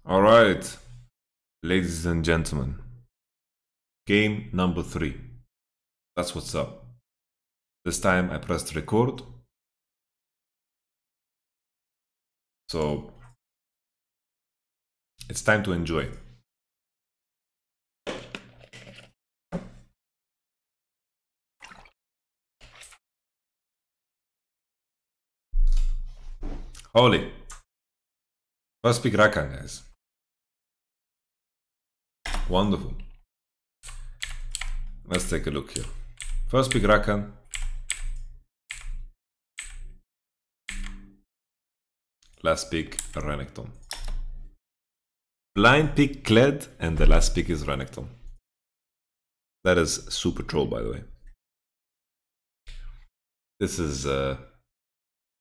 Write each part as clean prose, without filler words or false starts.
All right, ladies and gentlemen, game number 3. That's what's up. This time I pressed record. So it's time to enjoy. Holy. First pick Rakan, guys. Wonderful. Let's take a look here. First pick Rakan. Last pick Renekton. Blind pick Kled, and the last pick is Renekton. That is super troll, by the way. This is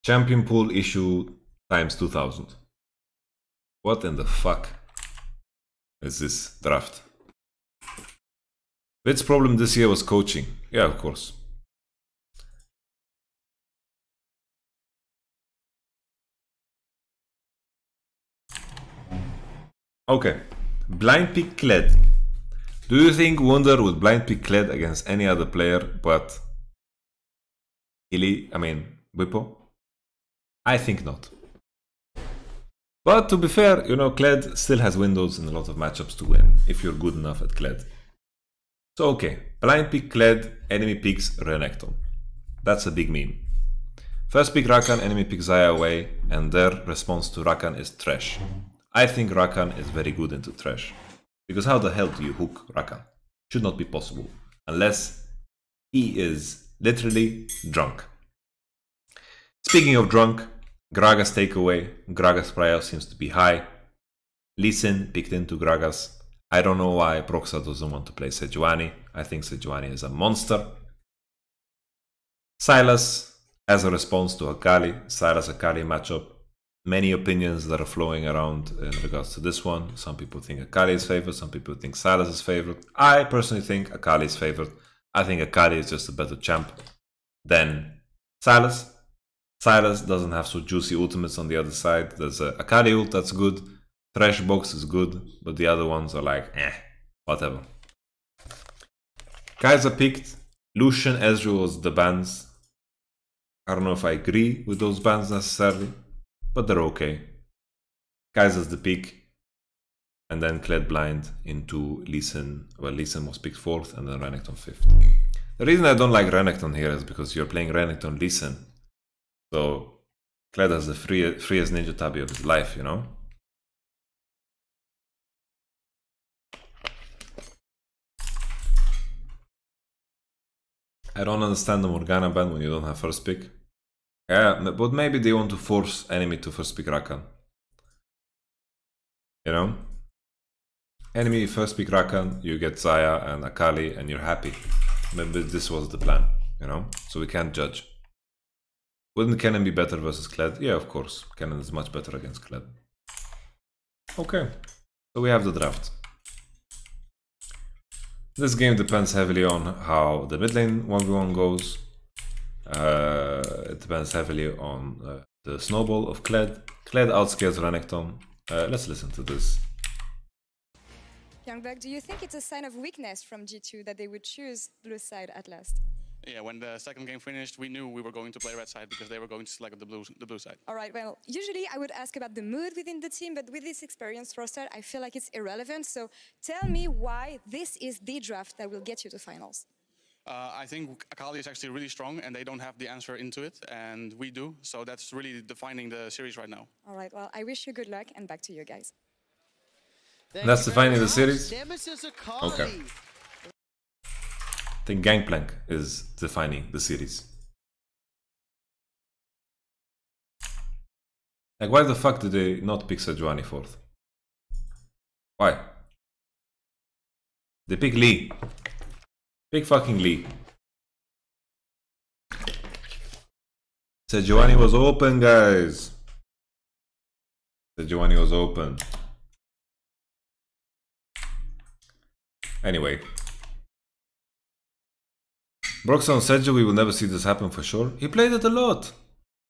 champion pool issue times 2000. What in the fuck is this draft? Its problem this year was coaching. Yeah, of course. Okay, blind pick Kled. Do you think Wunder would blind pick Kled against any other player but Bwipo? I think not. But to be fair, you know, Kled still has windows in a lot of matchups to win if you're good enough at Kled. So okay, blind pick Kled, enemy picks Renekton. That's a big meme. First pick Rakan, enemy picks Xayah away, and their response to Rakan is trash. I think Rakan is very good into trash. Because how the hell do you hook Rakan? Should not be possible. Unless he is literally drunk. Speaking of drunk, Gragas takeaway. Gragas prior seems to be high. Lee Sin picked into Gragas. I don't know why Proxa doesn't want to play Sejuani. I think Sejuani is a monster. Sylas as a response to Akali. Sylas-Akali matchup. Many opinions that are flowing around in regards to this one. Some people think Akali is favored. Some people think Sylas is favored. I personally think Akali is favored. I think Akali is just a better champ than Sylas. Sylas doesn't have so juicy ultimates on the other side. There's a Akali ult that's good. Thresh box is good, but the other ones are like, whatever. Kai'Sa picked. Lucian, Ezreal was the bans. I don't know if I agree with those bans necessarily, but they're okay. Kai'Sa's the pick. And then Kled blind into Lee Sin. Well, Lee Sin was picked 4th and then Renekton 5th. The reason I don't like Renekton here is because you're playing Renekton Lee Sin. So Kled has the freest ninja tabi of his life, you know? I don't understand the Morgana ban when you don't have first pick. Yeah, but maybe they want to force enemy to first pick Rakan. You know? Enemy first pick Rakan, you get Xayah and Akali and you're happy. Maybe this was the plan, you know? So we can't judge. Wouldn't Cannon be better versus Kled? Yeah, of course. Cannon is much better against Kled. Okay, so we have the draft. This game depends heavily on how the mid lane 1v1 goes. It depends heavily on the snowball of Kled. Kled outscares Renekton. Let's listen to this. Youngbuck, do you think it's a sign of weakness from G2 that they would choose blue side at last? Yeah, when the second game finished, we knew we were going to play red side because they were going to select the blue side. All right, well, usually I would ask about the mood within the team, but with this experienced roster, I feel like it's irrelevant. So tell me why this is the draft that will get you to finals. I think Akali is actually really strong and they don't have the answer into it, and we do. So that's really defining the series right now. All right, well, I wish you good luck and back to you guys. That's defining the series? Okay. I think Gangplank is defining the series. Like, why the fuck did they not pick Sejuani 4th? Why? They pick Lee. Pick fucking Lee. Sejuani was open, guys. Sejuani was open. Anyway. Broxah on Seju, we will never see this happen for sure. He played it a lot.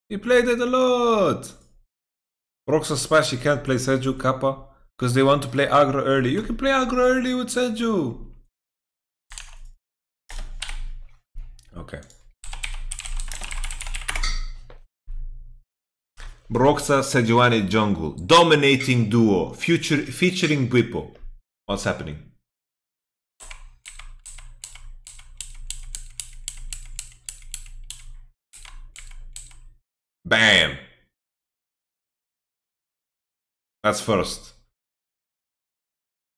He played it a lot. Broxah Smash, he can't play Seju, Kappa. Because they want to play aggro early. You can play aggro early with Seju. Okay. Broxah Sejuani jungle. Dominating duo. Featuring Bwipo. What's happening? Bam! That's first.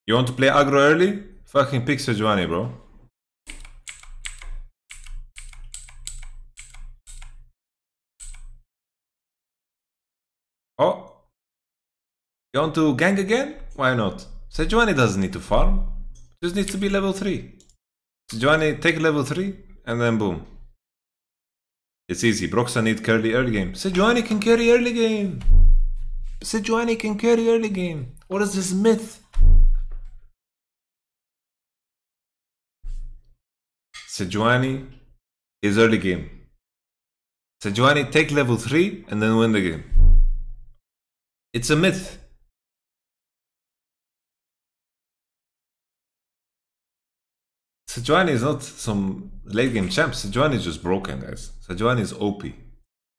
You want to play aggro early? Fucking pick Sejuani, bro. Oh. You want to gang again? Why not? Sejuani doesn't need to farm. Just needs to be level 3. Sejuani, take level 3 and then boom. It's easy. Broxah need carry early game. Sejuani can carry early game. Sejuani can carry early game. What is this myth? Sejuani is early game. Sejuani take level 3 and then win the game. It's a myth. Sejuani is not some late game champ. Sejuani is just broken, guys. Sejuani is OP.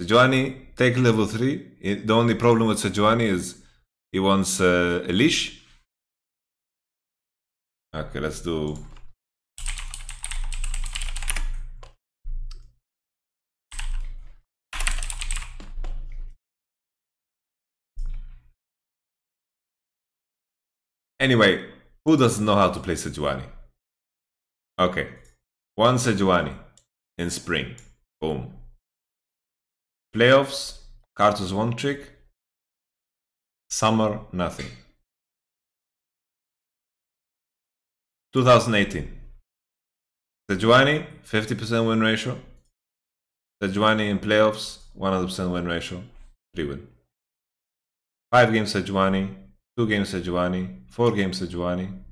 Sejuani take level 3. The only problem with Sejuani is he wants a leash. Okay, let's do... Anyway, who doesn't know how to play Sejuani? Okay, one Sejuani in spring. Boom. Playoffs, Cartus one trick. Summer, nothing. 2018. Sejuani, 50% win ratio. Sejuani in playoffs, 100% win ratio. 3 win. 5 games Sejuani, 2 games Sejuani, 4 games Sejuani.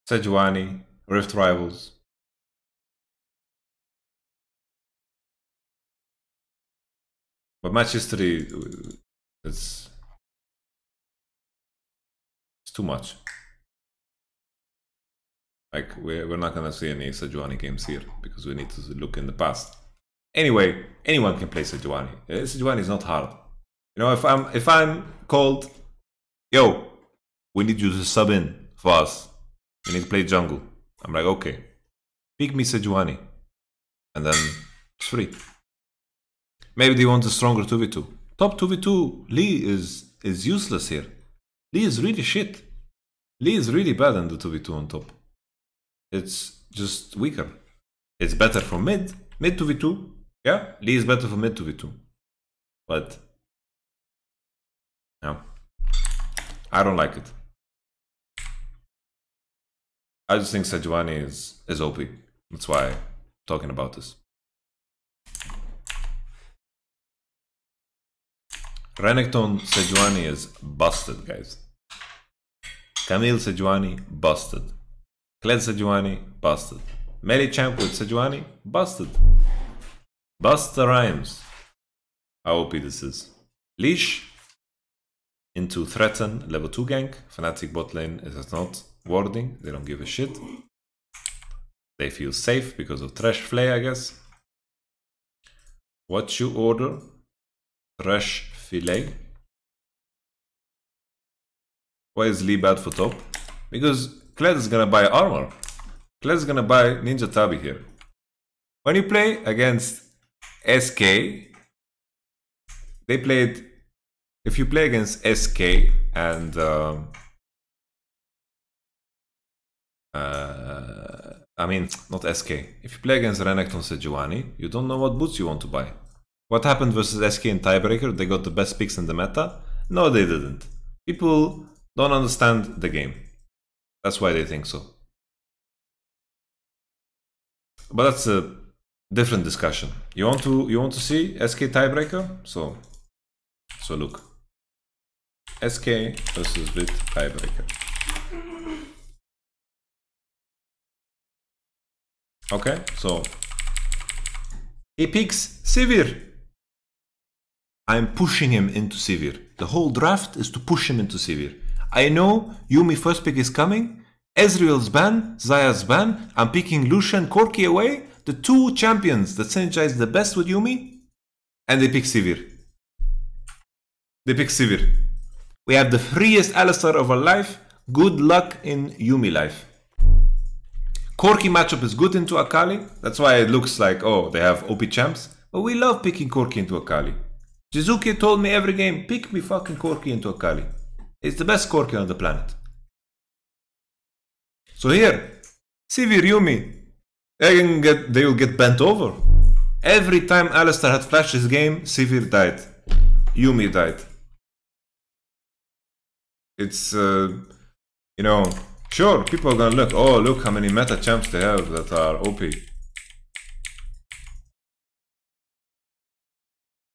Sejuani, Rift Rivals. But match history, it's too much. Like, we're not gonna see any Sejuani games here because we need to look in the past. Anyway, anyone can play Sejuani. Sejuani is not hard. You know, if I'm called, yo, we need you to sub in for us. We need to play jungle. I'm like, okay, pick me Sejuani, and then it's free. Maybe they want a stronger 2v2. Top 2v2, Lee is useless here. Lee is really shit. Lee is really bad in the 2v2 on top. It's just weaker. It's better for mid 2v2. Yeah, Lee is better for mid 2v2. But no, I don't like it. I just think Sejuani is OP. That's why I'm talking about this. Renekton Sejuani is busted, guys. Camille Sejuani, busted. Kled Sejuani, busted. Melee champ with Sejuani, busted. Busta Rhymes. How OP this is. Leash into threaten level 2 gank. Fnatic bot lane is not warding. They don't give a shit. They feel safe because of Thresh Flay, I guess. What you order? Thresh Filet. Why is Lee bad for top? Because Kled is gonna buy armor. Kled is gonna buy Ninja Tabi here. When you play against SK, they played. If you play against SK and I mean, not SK. If you play against Renekton Sejuani, you don't know what boots you want to buy. What happened versus SK in Tiebreaker? They got the best picks in the meta? No, they didn't. People don't understand the game. That's why they think so. But that's a different discussion. You want to see SK Tiebreaker? So look. SK versus Bit Tiebreaker. Okay, so he picks Sivir. I'm pushing him into Severe. The whole draft is to push him into Severe. I know Yuumi first pick is coming. Ezreal's ban, Zaya's ban. I'm picking Lucian, Corki away. The two champions that synergize the best with Yuumi. And they pick Severe. They pick Severe. We have the freest Alistar of our life. Good luck in Yuumi life. Corki matchup is good into Akali. That's why it looks like, oh, they have OP champs. But we love picking Corki into Akali. Jizuki told me every game, pick me fucking Corki into Akali. It's the best Corki on the planet. So here, Sivir Yuumi, they will get bent over. Every time Alistar had flashed his game, Sivir died. Yuumi died. It's, you know, sure, people are gonna look, oh, look how many meta champs they have that are OP.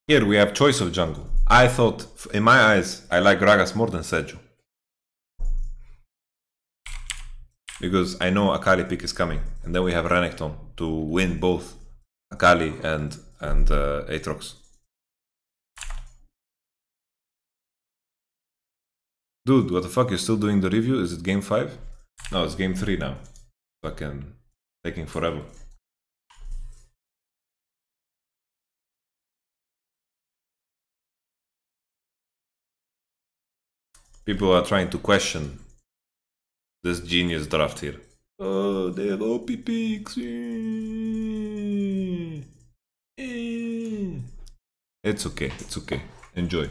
Here we have choice of jungle. I thought, in my eyes, I like Gragas more than Seju. Because I know Akali pick is coming. And then we have Renekton to win both Akali and Aatrox. Dude, what the fuck? You're still doing the review? Is it game 5? No, it's game 3 now. Fucking taking forever. People are trying to question this genius draft here. Oh, they have OP picks. It's okay, it's okay. Enjoy.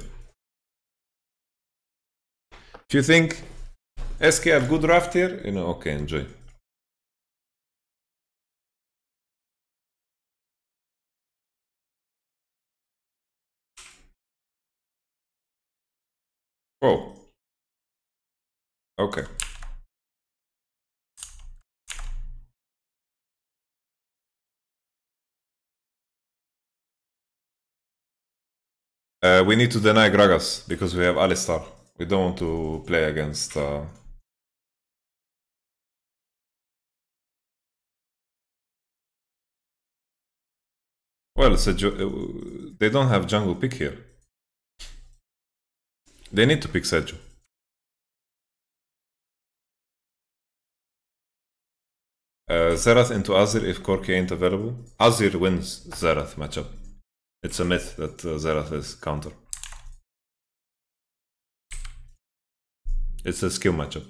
If you think SK have good draft here, you know, okay, enjoy. Oh. Okay. We need to deny Gragas because we have Alistar. We don't want to play against... Well, it's they don't have jungle pick here. They need to pick Seju. Xerath into Azir if Corki ain't available. Azir wins Xerath matchup. It's a myth that Xerath is counter. It's a skill matchup.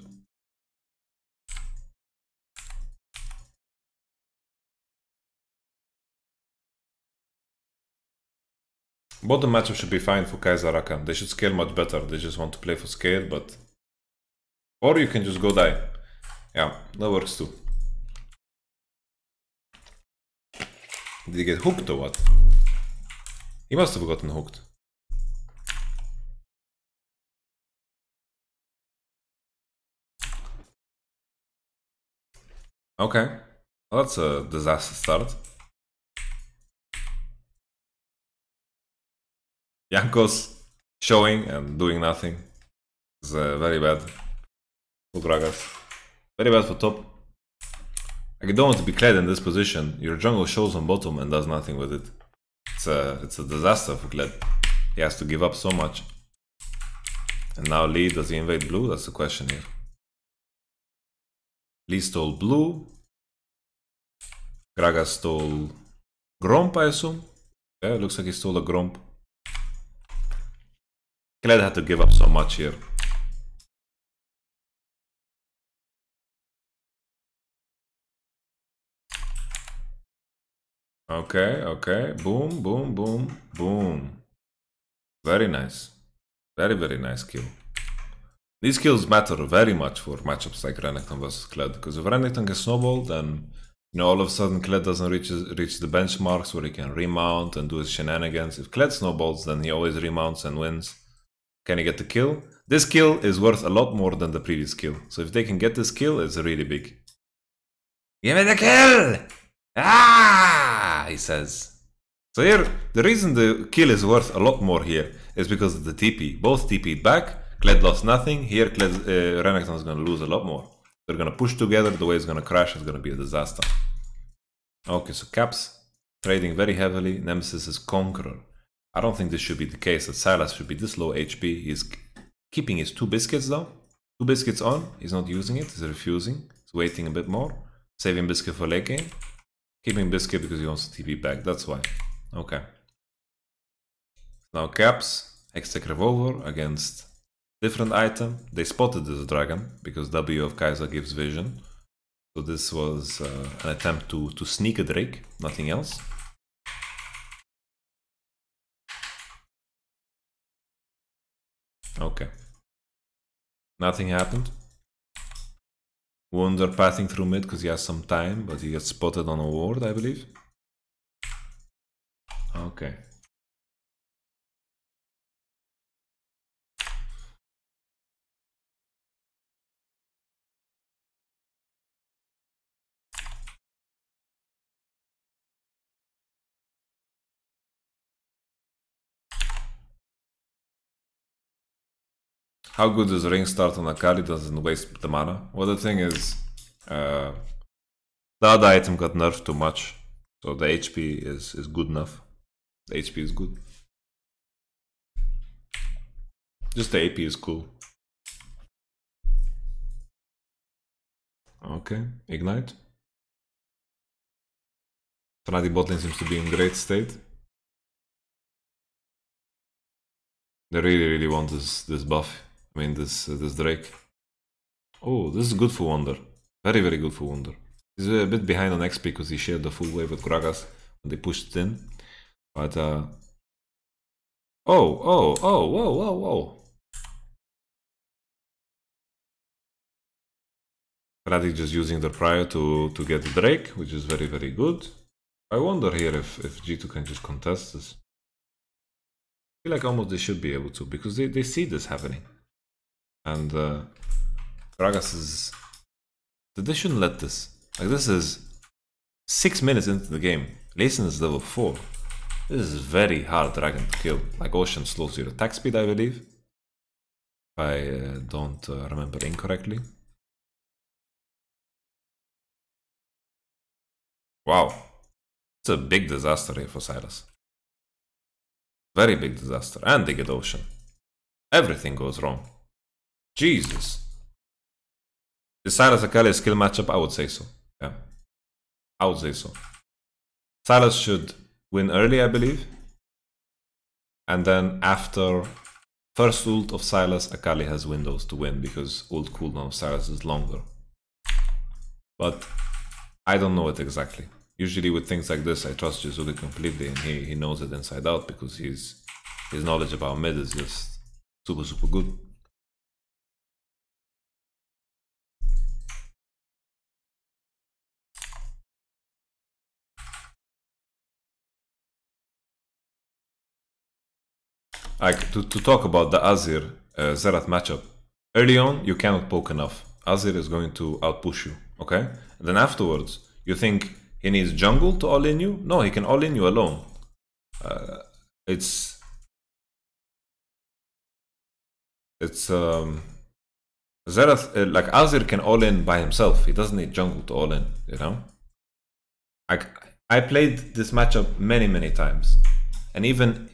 Bottom matchup should be fine for Kai'Sa Rakan. They should scale much better. They just want to play for scale, but... Or you can just go die. Yeah, that works too. Did he get hooked or what? He must have gotten hooked. Okay. Well, that's a disaster start. Jankos showing and doing nothing. It's very bad for Gragas. Very bad for top. Like, you don't want to be Kled in this position. Your jungle shows on bottom and does nothing with it. It's a disaster for Kled. He has to give up so much. And now Lee, does he invade blue? That's the question here. Lee stole blue. Gragas stole Gromp, I assume. Yeah, it looks like he stole a Gromp. Kled had to give up so much here. Okay, okay. Boom, boom, boom, boom. Very nice. Very, very nice kill. These kills matter very much for matchups like Renekton vs Kled. Because if Renekton gets snowballed, then you know all of a sudden Kled doesn't reach the benchmarks where he can remount and do his shenanigans. If Kled snowballs, then he always remounts and wins. Can he get the kill? This kill is worth a lot more than the previous kill. So if they can get this kill, it's really big. Give me the kill! Ah! He says. So here, the reason the kill is worth a lot more here is because of the TP. Both TP'd back. Kled lost nothing. Here, Renekton is going to lose a lot more. They're going to push together. The way it's going to crash is going to be a disaster. Okay, so Caps trading very heavily. Nemesis is Conqueror. I don't think this should be the case, that Silas should be this low HP. He's keeping his 2 biscuits though. 2 biscuits on, he's not using it, he's refusing. He's waiting a bit more. Saving biscuit for late game. Keeping biscuit because he wants to TP back, that's why. Okay. Now caps, Hextech Revolver against different item. They spotted this dragon because W of Kaiser gives vision. So this was an attempt to sneak a Drake, nothing else. Okay. Nothing happened. Wunder passing through mid because he has some time, but he gets spotted on a ward, I believe. Okay. How good does Ring start on Akali? Doesn't waste the mana. Well, the thing is, the other item got nerfed too much, so the HP is good enough. The HP is good. Just the AP is cool. Okay, Ignite. Fnatic botlane seems to be in great state. They really want this buff. I mean this Drake. Oh, this is good for Wunder. Very good for Wunder. He's a bit behind on XP because he shared the full wave with Gragas when they pushed it in. But whoa. Fnatic just using their prior to get the Drake, which is very good. I wonder here if G2 can just contest this. I feel like almost they should be able to, because they see this happening. And Gragas is... They shouldn't let this. Like, this is 6 minutes into the game. Lee Sin is level 4. This is very hard dragon to kill. Like, Ocean slows your attack speed, I believe. If I don't remember incorrectly. Wow. It's a big disaster here for Silas. Very big disaster. And they get Ocean. Everything goes wrong. Jesus. Is Silas Akali a skill matchup? I would say so. Yeah. I would say so. Silas should win early, I believe. And then after first ult of Silas, Akali has windows to win because ult cooldown of Silas is longer. But I don't know it exactly. Usually with things like this, I trust Jizuli completely, and he knows it inside out because his knowledge about mid is just super good. Like, to talk about the Azir Xerath matchup, early on you cannot poke enough. Azir is going to outpush you, okay? And then afterwards, you think he needs jungle to all in you? No, he can all in you alone. It's Xerath, like Azir can all in by himself. He doesn't need jungle to all in, you know? I played this matchup many times. And even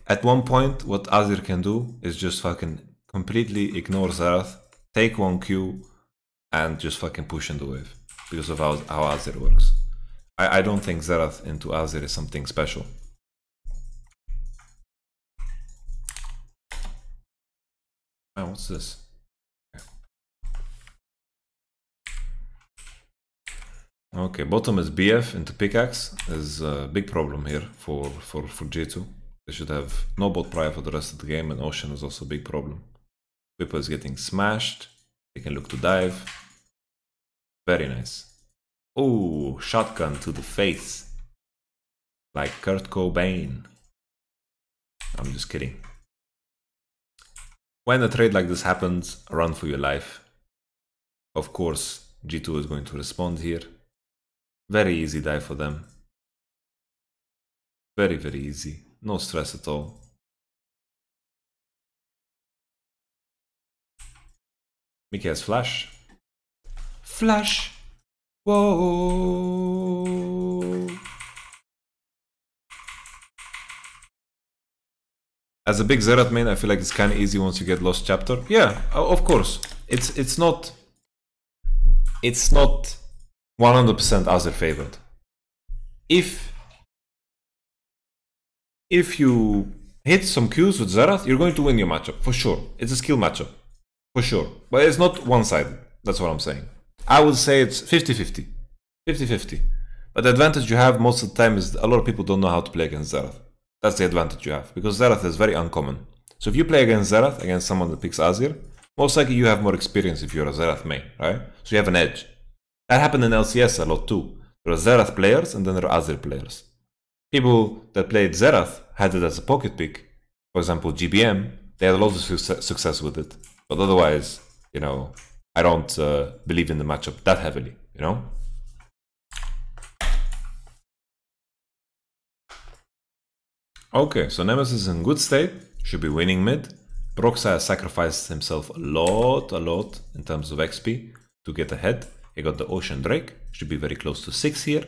at one point, what Azir can do is just fucking completely ignore Xerath, take 1Q, and just fucking push in the wave. Because of how Azir works. I don't think Xerath into Azir is something special. Oh, what's this? Okay, bottom is BF into pickaxe is a big problem here for G2. They should have no bot prior for the rest of the game, and Ocean is also a big problem. Whipper is getting smashed. They can look to dive. Very nice. Oh, shotgun to the face. Like Kurt Cobain. I'm just kidding. When a trade like this happens, run for your life. Of course, G2 is going to respond here. Very easy dive for them. Very easy. No stress at all. Mickey has flash. Flash! Whoa! As a big Xerath main, I feel like it's kind of easy once you get Lost Chapter. Yeah, of course. It's not 100% Azir favored. If you hit some Qs with Xerath, you're going to win your matchup, for sure. It's a skill matchup, for sure. But it's not one-sided, that's what I'm saying. I would say it's 50-50. 50-50. But the advantage you have most of the time is a lot of people don't know how to play against Xerath. That's the advantage you have, because Xerath is very uncommon. So if you play against Xerath, against someone that picks Azir, most likely you have more experience if you're a Xerath main, right? So you have an edge. That happened in LCS a lot too. There are Xerath players and then there are Azir players. People that played Xerath had it as a pocket pick. For example, GBM, they had a lot of success with it. But otherwise, you know, I don't believe in the matchup that heavily, you know? Okay, so Nemesis is in good state, should be winning mid. Broxa has sacrificed himself a lot in terms of XP to get ahead. He got the Ocean Drake, should be very close to 6 here.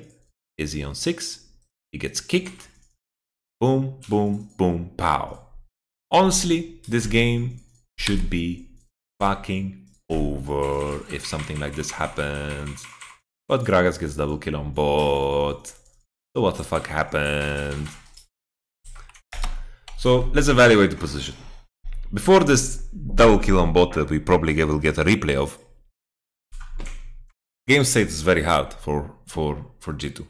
Izzy on 6, he gets kicked. Boom, boom, boom, pow. Honestly, this game should be fucking over if something like this happens. But Gragas gets double kill on bot. So what the fuck happened? So let's evaluate the position. Before this double kill on bot that we probably will get a replay of, game state is very hard for G2.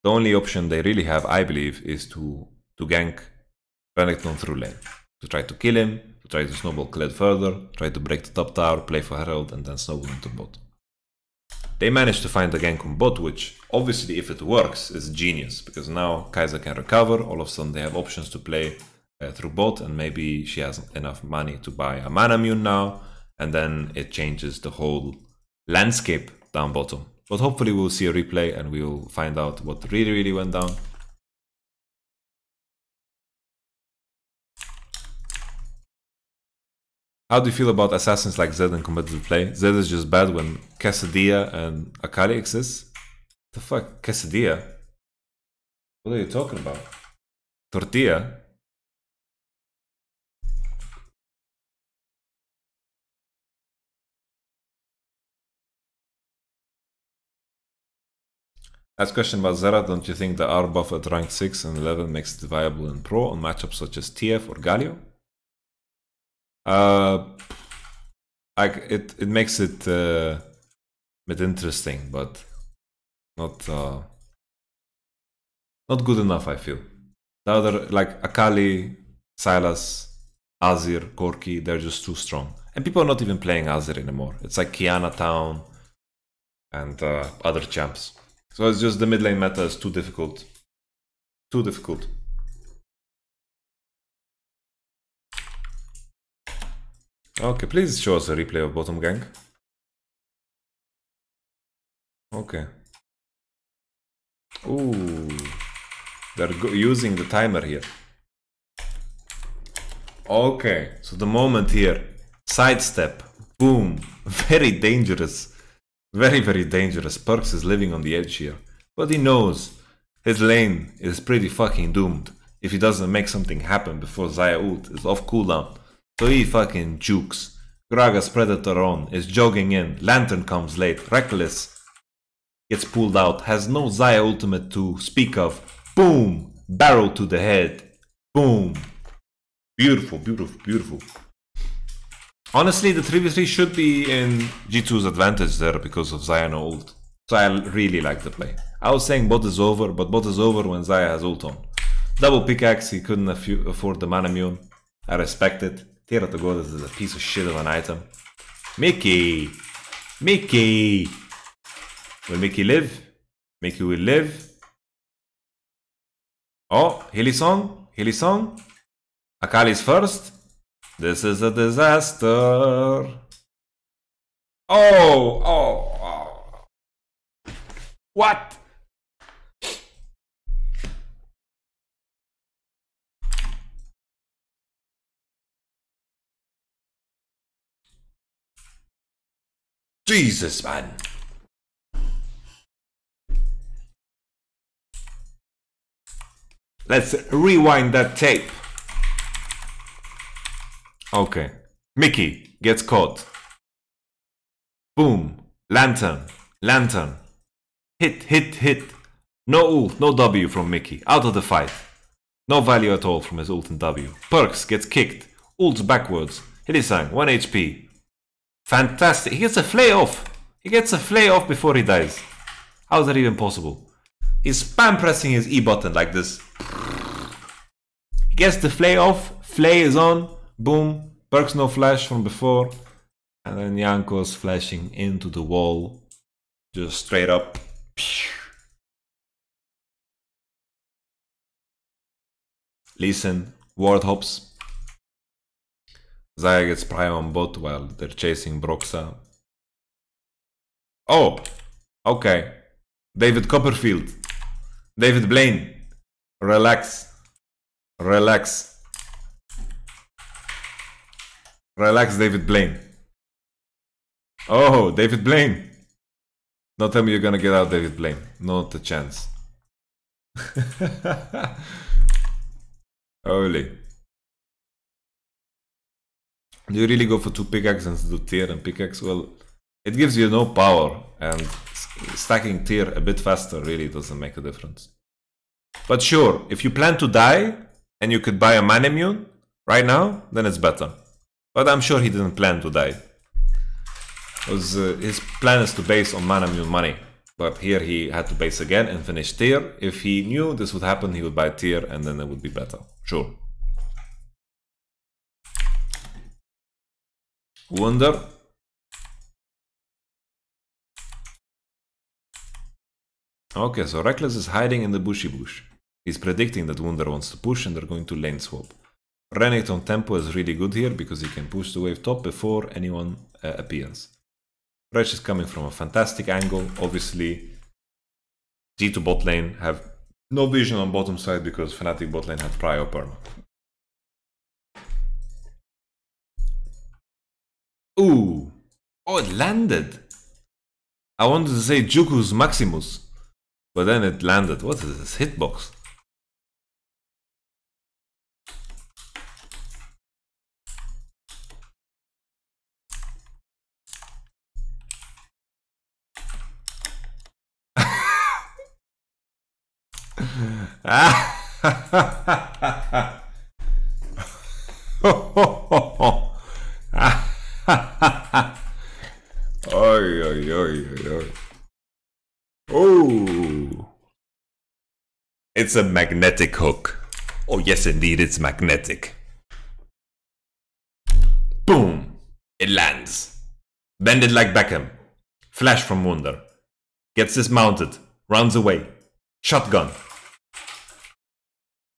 The only option they really have, I believe, is to gank Renekton through lane. To try to kill him, to try to snowball Kled further, try to break the top tower, play for Herald, and then snowball into bot. They managed to find the gank on bot, which obviously if it works is genius, because now Kai'Sa can recover, all of a sudden they have options to play through bot, and maybe she has enough money to buy a mana mune now, and then it changes the whole landscape down bottom. But hopefully we'll see a replay and we'll find out what really went down. How do you feel about assassins like Zed in competitive play? Zed is just bad when Quesadilla and Akali exists. The fuck? Quesadilla? What are you talking about? Tortilla? Last question about Xerath. Don't you think the R buff at rank 6 and 11 makes it viable in Pro on matchups such as TF or Galio? It makes it a bit interesting, but not good enough, I feel. The other, like Akali, Sylas, Azir, Corki, they're just too strong. And people are not even playing Azir anymore. It's like Kiana Town and other champs. So it's just the mid lane meta is too difficult. Too difficult. Okay, please show us a replay of bottom gank. Okay. Ooh. They're using the timer here. Okay, so the moment here. Sidestep. Boom. Very dangerous. Very dangerous. Perks is living on the edge here. But he knows his lane is pretty fucking doomed if he doesn't make something happen before Xayah ult is off cooldown. So he fucking jukes. Gragas Predator on, is jogging in, Lantern comes late, Reckless gets pulled out, has no Xayah ultimate to speak of. Boom! Barrel to the head. Boom! Beautiful. Honestly, the 3v3 should be in G2's advantage there because of Xayah no ult. So I really like the play. I was saying bot is over, but bot is over when Xayah has ult on. Double pickaxe, he couldn't afford the mana mune. I respect it. Tear to God is a piece of shit of an item. Mickey! Will Mickey live? Mickey will live. Oh, Hillisong. Akali's first. This is a disaster. Oh. What? Jesus, man. Let's rewind that tape. Okay. Mickey gets caught. Boom. Lantern. Lantern. Hit, hit, hit. No ult, no W from Mickey. Out of the fight. No value at all from his ult and W. Perks gets kicked. Ults backwards. Hillisang, 1 HP. Fantastic. He gets a flay off. He gets a flay off before he dies. How is that even possible? He's spam pressing his E button like this. He gets the flay off. Flay is on. Boom. Perks no flash from before. And then Yanko's flashing into the wall. Just straight up. Listen. Ward hops. Zaya gets prime on bot while they're chasing Broxa. Oh! Okay. David Copperfield. David Blaine. Relax. Relax. Relax, David Blaine. Oh, David Blaine. Don't tell me you're gonna get out, David Blaine. Not a chance. Holy. Do you really go for 2 pickaxes instead of tier and pickaxe? Well, it gives you no power, and stacking tier a bit faster really doesn't make a difference. But sure, if you plan to die and you could buy a man immune right now, then it's better. But I'm sure he didn't plan to die. Because his plan is to base on man immune money. But here he had to base again and finish tier. If he knew this would happen, he would buy tier and then it would be better. Sure. Wonder. Okay, so Reckless is hiding in the bushy bush. He's predicting that Wunder wants to push and they're going to lane swap. Renekton on tempo is really good here because he can push the wave top before anyone appears. Resh is coming from a fantastic angle. Obviously, G2 bot lane have no vision on bottom side because Fnatic bot lane had prior perma. Ooh! Oh, it landed! I wanted to say Juku's Maximus, but then it landed. What is this? Hitbox? Oi, oi, oi, oi. Oh, it's a magnetic hook. Oh yes, indeed, it's magnetic. Boom! It lands. Bend it like Beckham. Flash from Wunder. Gets dismounted. Runs away. Shotgun.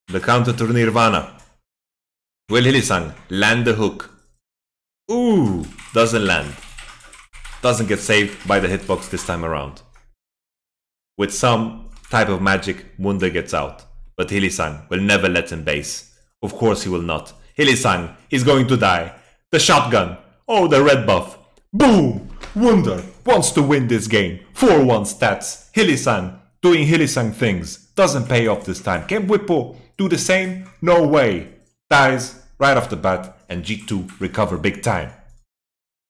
The counter to Nirvana. Will Hillisang land the hook? Ooh, doesn't land. Doesn't get saved by the hitbox this time around. With some type of magic, Wunder gets out. But Hillisang will never let him base. Of course he will not. Hillisang is going to die. The shotgun. Oh, the red buff. Boom! Wunder wants to win this game. 4-1 stats. Hillisang doing Hillisang things. Doesn't pay off this time. Can Whippo do the same? No way. Dies right off the bat and G2 recover big time.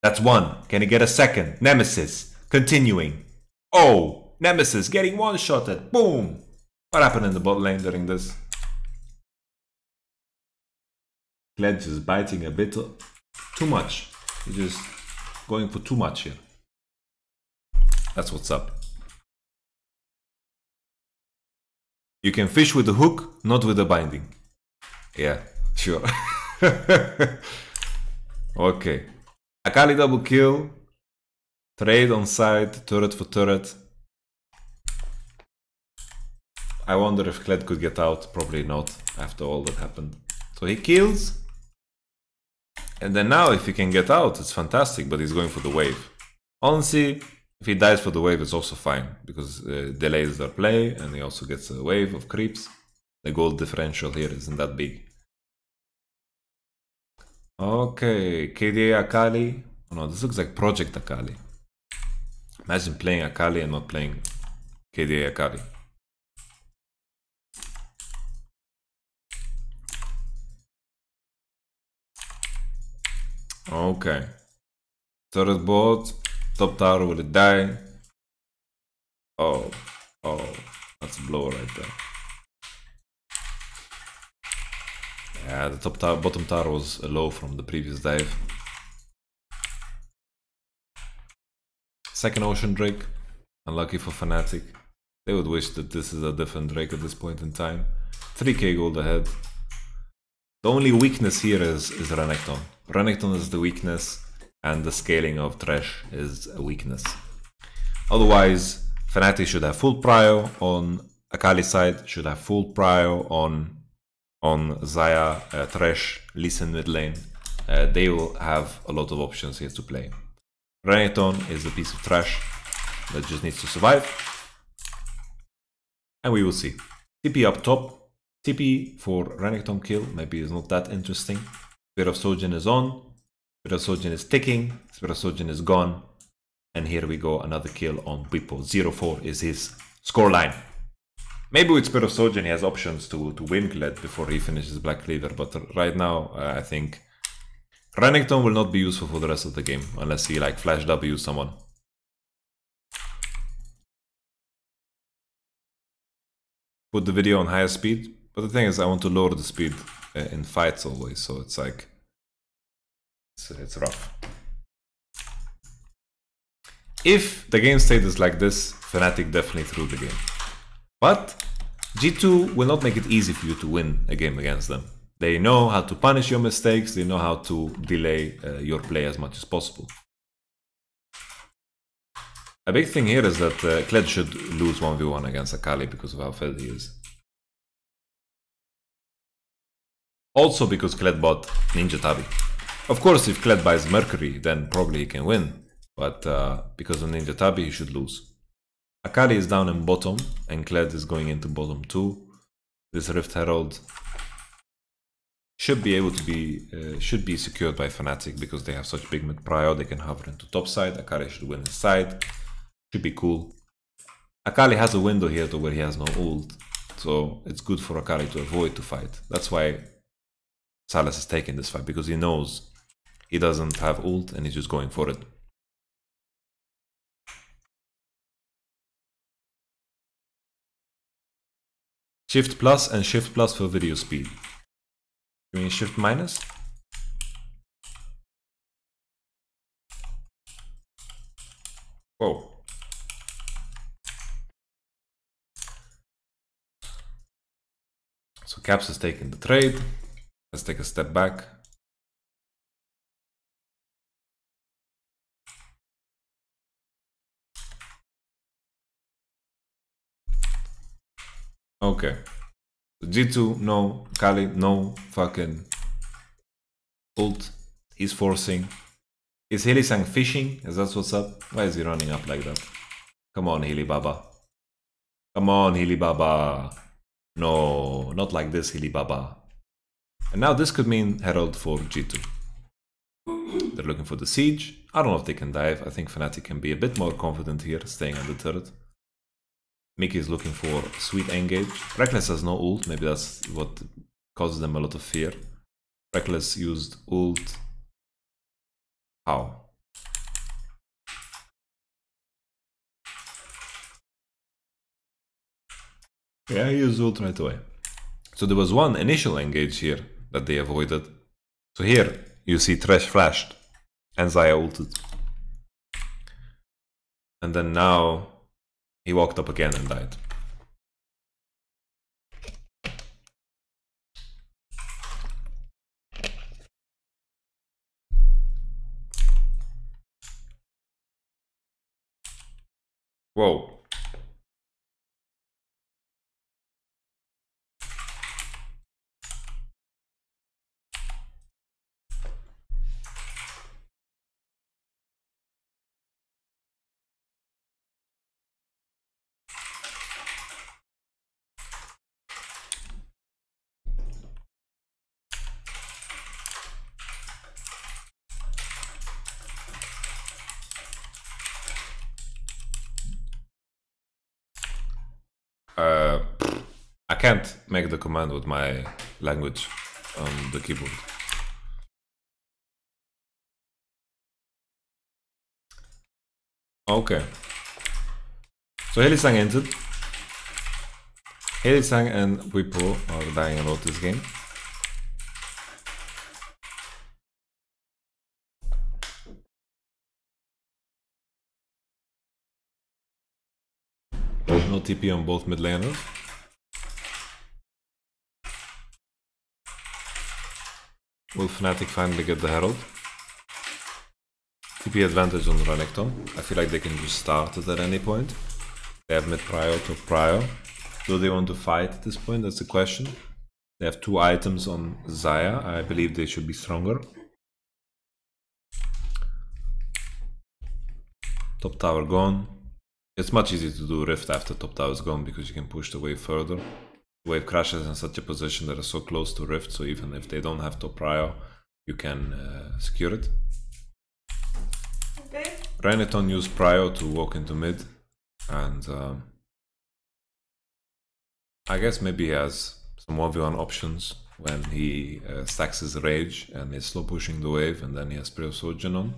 That's one. Can he get a second? Nemesis. Continuing. Oh, Nemesis getting one-shotted. Boom. What happened in the bot lane during this? Pledge is biting a bit too much. He's just going for too much here. That's what's up. You can fish with the hook, not with the binding. Yeah, sure. Okay. Akali double kill. Trade on side, turret for turret. I wonder if Kled could get out. Probably not, after all that happened. So he kills. And then now if he can get out, it's fantastic, but he's going for the wave. Honestly, if he dies for the wave, it's also fine, because delays their play, and he also gets a wave of creeps. The gold differential here isn't that big. Okay, KDA Akali. Oh no, this looks like Project Akali. Imagine playing Akali and not playing KDA Akali. Okay. Third bot. Top tower, will it die? Oh. Oh. That's a blow right there. Yeah, the top tower, bottom tower was low from the previous dive. Second Ocean Drake. Unlucky for Fnatic. They would wish that this is a different Drake at this point in time. 3k gold ahead. The only weakness here is Renekton. Renekton is the weakness, and the scaling of Thresh is a weakness. Otherwise, Fnatic should have full prio on Akali side, should have full prio on Xayah, Thresh, Lee Sin mid lane. They will have a lot of options here to play. Renekton is a piece of trash that just needs to survive. And we will see. TP up top. TP for Renekton kill maybe is not that interesting. Spirit of Sojourn is on. Spirit of Sojourn is ticking. Spirit of Sojourn is gone. And here we go, another kill on Bwipo. 0-4 is his scoreline. Maybe with Spirit of Sojourn he has options to win Kled before he finishes Black Cleaver. But right now I think Renekton will not be useful for the rest of the game unless he like flash W someone. Put the video on higher speed, but the thing is I want to lower the speed in fights always, so it's like it's rough. If the game state is like this, Fnatic definitely threw the game. But G2 will not make it easy for you to win a game against them. They know how to punish your mistakes, they know how to delay your play as much as possible. A big thing here is that Kled should lose 1v1 against Akali because of how fed he is. Also because Kled bought Ninja Tabi. Of course, if Kled buys Mercury, then probably he can win. But because of Ninja Tabi, he should lose. Akali is down in bottom, and Kled is going into bottom too. This Rift Herald should be able to be should be secured by Fnatic because they have such big mid prio. They can hover into top side. Akali should win his side. Should be cool. Akali has a window here to where he has no ult, so it's good for Akali to avoid to fight. That's why Salas is taking this fight, because he knows he doesn't have ult and he's just going for it. Shift plus and shift plus for video speed. You mean shift minus? Whoa. So Caps is taking the trade. Let's take a step back. Okay. G2, no. Kali, no. Fucking ult. He's forcing. Is Helisang fishing? Is that what's up? Why is he running up like that? Come on, Healy Baba. Come on, Healy Baba. No, not like this, Healy Baba. And now this could mean Herald for G2. They're looking for the siege. I don't know if they can dive. I think Fnatic can be a bit more confident here, staying on the turret. Mickey is looking for sweet engage. Reckless has no ult. Maybe that's what causes them a lot of fear. Reckless used ult. How? Yeah, he used ult right away. So there was one initial engage here that they avoided. So here you see Thresh flashed and Xayah ulted. And then now he walked up again and died. Whoa. I can't make the command with my language on the keyboard. Okay. So Hylissang entered. Hylissang and Whippo are dying a lot this game. No TP on both mid laners. Will Fnatic finally get the Herald? TP advantage on Renekton. I feel like they can just start it at any point. They have mid prio, top prio. Do they want to fight at this point? That's the question. They have 2 items on Xayah. I believe they should be stronger. Top tower gone. It's much easier to do Rift after top tower is gone because you can push the wave further. The wave crashes in such a position that is so close to Rift, so even if they don't have top prio, you can secure it. Okay. Renekton used prio to walk into mid, and I guess maybe he has some 1v1 options when he stacks his rage and is slow pushing the wave, and then he has Spirit of Sojourn on.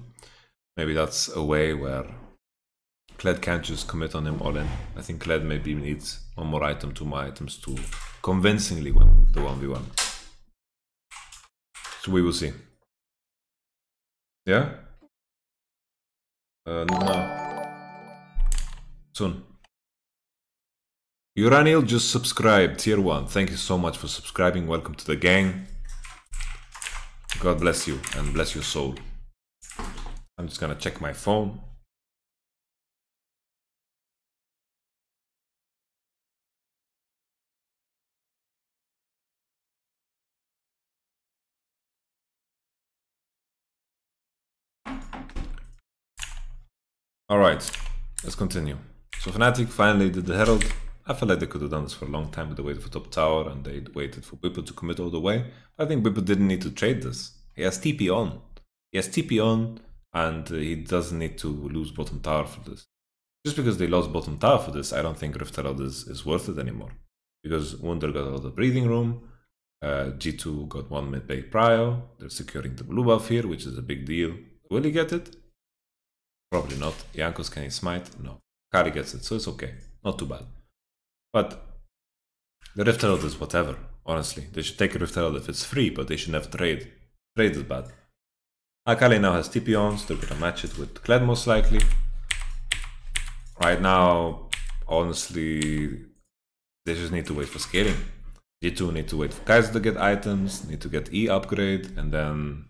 Maybe that's a way where Kled can't just commit on him all in. I think Kled maybe needs 1 more item, 2 more items to convincingly win the 1v1. So we will see. Yeah? No. Soon. Uranil just subscribed, tier 1. Thank you so much for subscribing. Welcome to the gang. God bless you and bless your soul. I'm just gonna check my phone. Alright, let's continue. So Fnatic finally did the Herald. I feel like they could have done this for a long time, but they waited for top tower and they waited for Whippo to commit all the way. I think Whippo didn't need to trade this. He has TP on. He has TP on and he doesn't need to lose bottom tower for this. Just because they lost bottom tower for this, I don't think Rift Herald is worth it anymore. Because Wunder got a lot of breathing room, G2 got 1 mid-bait prio, they're securing the blue buff here, which is a big deal. Will he get it? Probably not. Jankos, can he smite? No. Kari gets it, so it's okay. Not too bad. But the Rift Herald is whatever, honestly. They should take a Rift Herald if it's free, but they should never trade. Trade is bad. Akali now has TP on, so they're gonna match it with Kled most likely. Right now, honestly, they just need to wait for scaling. G2 need to wait for Kaiser to get items, need to get E upgrade, and then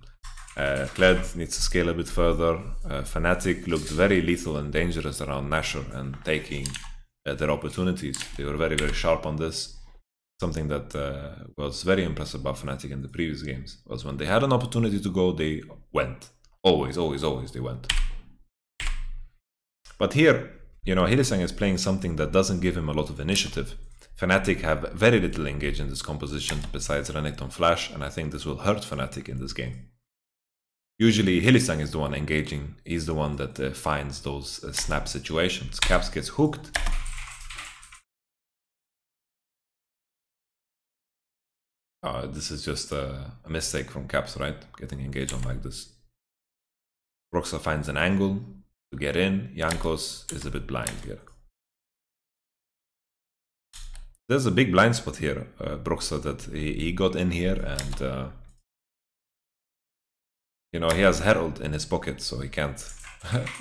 Kled needs to scale a bit further. Fnatic looked very lethal and dangerous around Nashor and taking their opportunities. They were very, very sharp on this. Something that was very impressive about Fnatic in the previous games was when they had an opportunity to go, they went. Always, always, always they went. But here, you know, Hylissang is playing something that doesn't give him a lot of initiative. Fnatic have very little engage in this composition besides Renekton Flash, and I think this will hurt Fnatic in this game. Usually Hylissang is the one engaging, he's the one that finds those snap situations. Caps gets hooked. This is just a mistake from Caps, right? Getting engaged on like this. Broxa finds an angle to get in. Jankos is a bit blind here. There's a big blind spot here, Broxa, that he got in here and you know, he has Herald in his pocket, so he can't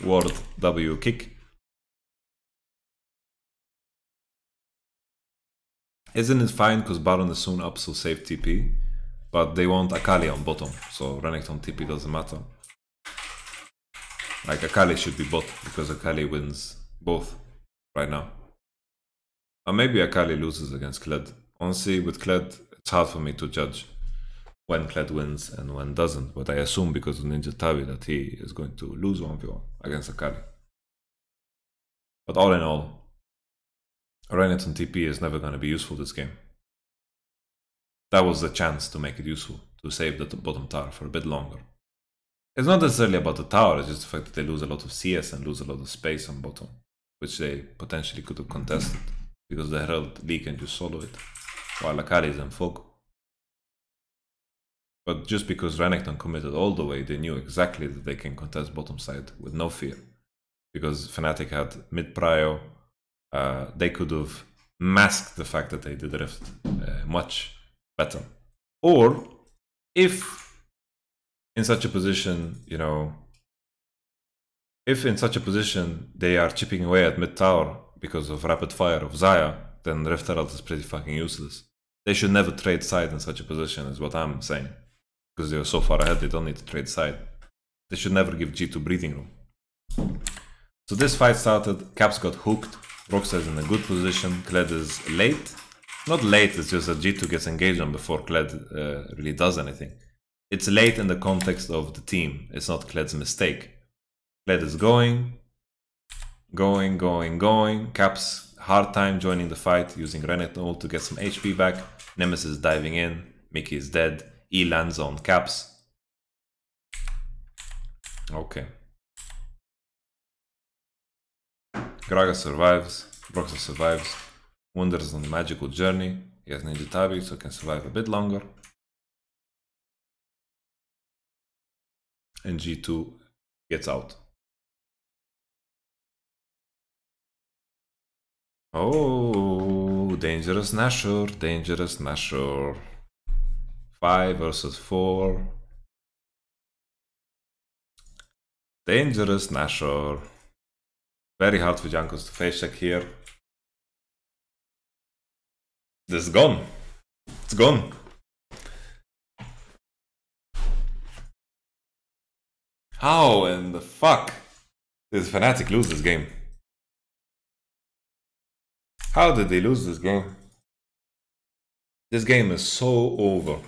ward W kick. Isn't it fine because Baron is soon up, so save TP? But they want Akali on bottom, so Renekton TP doesn't matter. Like, Akali should be bot, because Akali wins both right now. Or maybe Akali loses against Kled. Honestly, with Kled, it's hard for me to judge when Kled wins and when doesn't, but I assume because of Ninja Tabi that he is going to lose 1v1 against Akali. But all in all, Renekton TP is never going to be useful this game. That was the chance to make it useful, to save the bottom tower for a bit longer. It's not necessarily about the tower, it's just the fact that they lose a lot of CS and lose a lot of space on bottom, which they potentially could have contested, because the Herald Lee can just solo it, while Akali is in fog. But just because Renekton committed all the way, they knew exactly that they can contest bottom side with no fear. because Fnatic had mid-prio. They could have masked the fact that they did Rift much better. Or if in such a position, you know, if in such a position they are chipping away at mid-tower because of rapid fire of Xayah, then Rift Herald is pretty fucking useless. They should never trade side in such a position, is what I'm saying. Because they are so far ahead, they don't need to trade side. They should never give G2 breathing room. So this fight started, Caps got hooked, Rockstar is in a good position, Kled is late. Not late, it's just that G2 gets engaged on before Kled really does anything. It's late in the context of the team, it's not Kled's mistake. Kled is going. Caps, hard time joining the fight, using Renekton ult to get some HP back. Nemesis diving in, Mickey is dead, E lands on Caps. Okay. Gragas survives, Broxah survives, Wunder is on a magical journey, he has Ninja Tabi so can survive a bit longer. And G2 gets out. Oh, dangerous Nashor, dangerous Nashor. 5 versus 4. Dangerous Nashor. Very hard for Jankos to face check here. This is gone. It's gone. How in the fuck did Fnatic lose this game? How did they lose this game? This game is so over.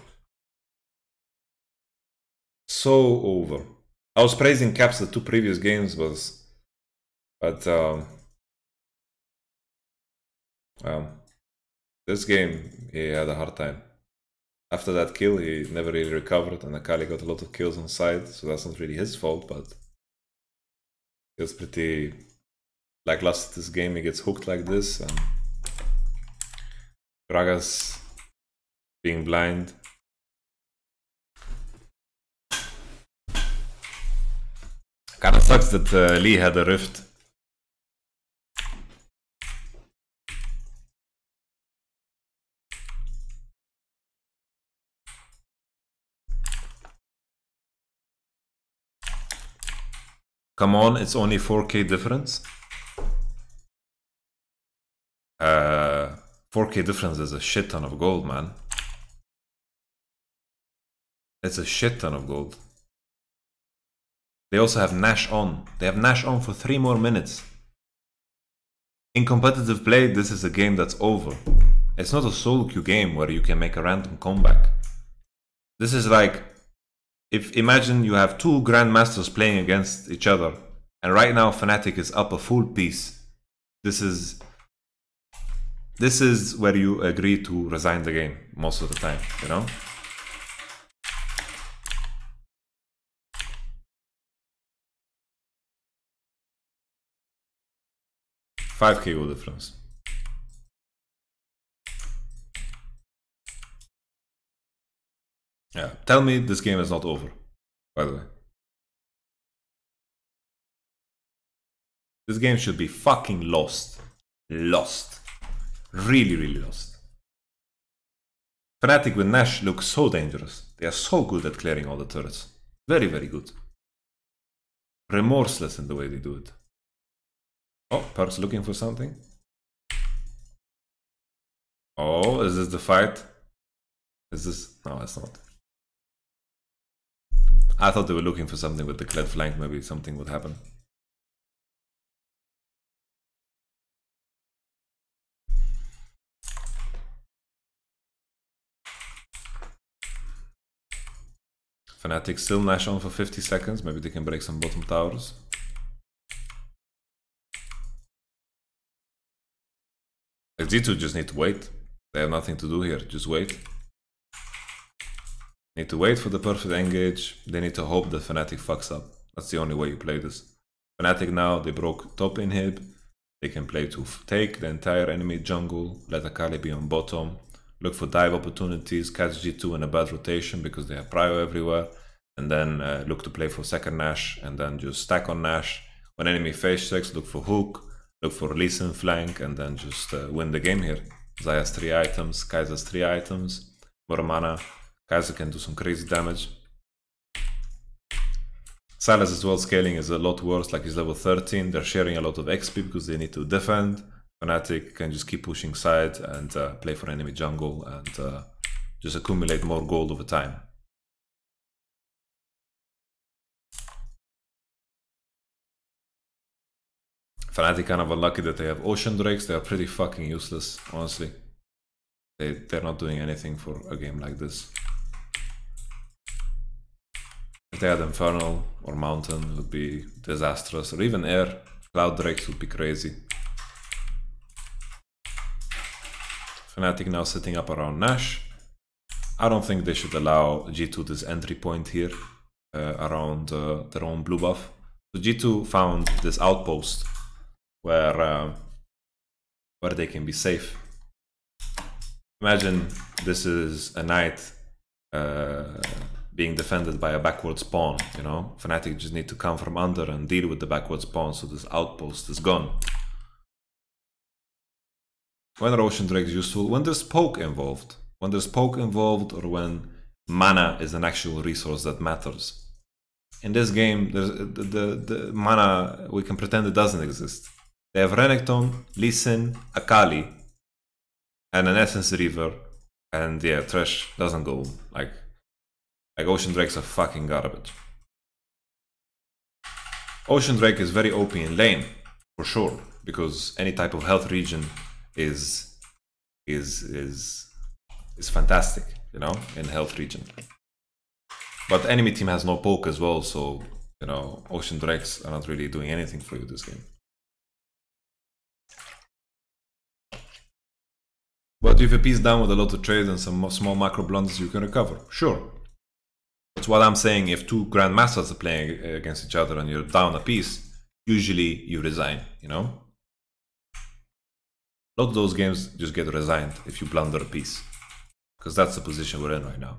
So over. I was praising Caps the 2 previous games, but this game he had a hard time. After that kill he never really recovered, and Akali got a lot of kills on side, so that's not really his fault, but it was pretty lackluster this game. He gets hooked like this, and Gragas being blind. Kinda sucks that Lee had a rift. Come on, it's only 4K difference. 4K difference is a shit ton of gold, man. It's a shit ton of gold. They also have Nash on. They have Nash on for 3 more minutes. In competitive play, this is a game that's over. It's not a solo queue game where you can make a random comeback. This is like, imagine you have 2 grandmasters playing against each other, and right now Fnatic is up a full piece. This is where you agree to resign the game most of the time, you know? $5 KO difference. Yeah, tell me this game is not over, by the way. This game should be fucking lost. Lost. Really, really lost. Fnatic with Nash looks so dangerous. They are so good at clearing all the turrets. Very, very good. Remorseless in the way they do it. Oh, Perk's looking for something. Oh, is this the fight? Is this... No, it's not. I thought they were looking for something with the Kled flank. Maybe something would happen. Fnatic still Nash on for 50 seconds. Maybe they can break some bottom towers. G2 just need to wait. They have nothing to do here. Just wait. Need to wait for the perfect engage. They need to hope that Fnatic fucks up. That's the only way you play this. Fnatic now, they broke top inhib. They can play to take the entire enemy jungle. Let Akali be on bottom. Look for dive opportunities. Catch G2 in a bad rotation because they have prio everywhere. And then look to play for second Nash. And then just stack on Nash. When enemy face checks, look for hook, look for Lee Sin flank, and then just win the game here. Zai has 3 items, Kai'Sa has 3 items, more mana. Kai'Sa can do some crazy damage. Sylas as well, scaling is a lot worse, like he's level 13. They're sharing a lot of XP because they need to defend. Fnatic can just keep pushing side and play for enemy jungle and just accumulate more gold over time. Fnatic kind of unlucky that they have Ocean Drakes. They are pretty fucking useless, honestly. They're not doing anything for a game like this. If they had Infernal or Mountain, it would be disastrous. Or even Air. Cloud Drakes would be crazy. Fnatic now setting up around Nash. I don't think they should allow G2 this entry point here around their own blue buff. So G2 found this outpost where they can be safe. Imagine this is a knight being defended by a backward spawn, you know? Fnatic just need to come from under and deal with the backward spawn, so this outpost is gone. When are Ocean Drakes useful? When there's poke involved. When there's poke involved, or when mana is an actual resource that matters. In this game, there's the mana, we can pretend it doesn't exist. They have Renekton, Lee Sin, Akali, and an Essence Reaver, and yeah, Thresh doesn't go. Like Ocean Drakes are fucking garbage. Ocean Drake is very OP in lane, for sure, because any type of health region is fantastic, you know, in health region. But enemy team has no poke as well, so you know, Ocean Drakes are not really doing anything for you this game. But if you piece down with a lot of trade and some small macro blunders, you can recover. Sure. That's what I'm saying. If two grandmasters are playing against each other and you're down a piece, usually you resign, you know? A lot of those games just get resigned if you blunder a piece. Because that's the position we're in right now.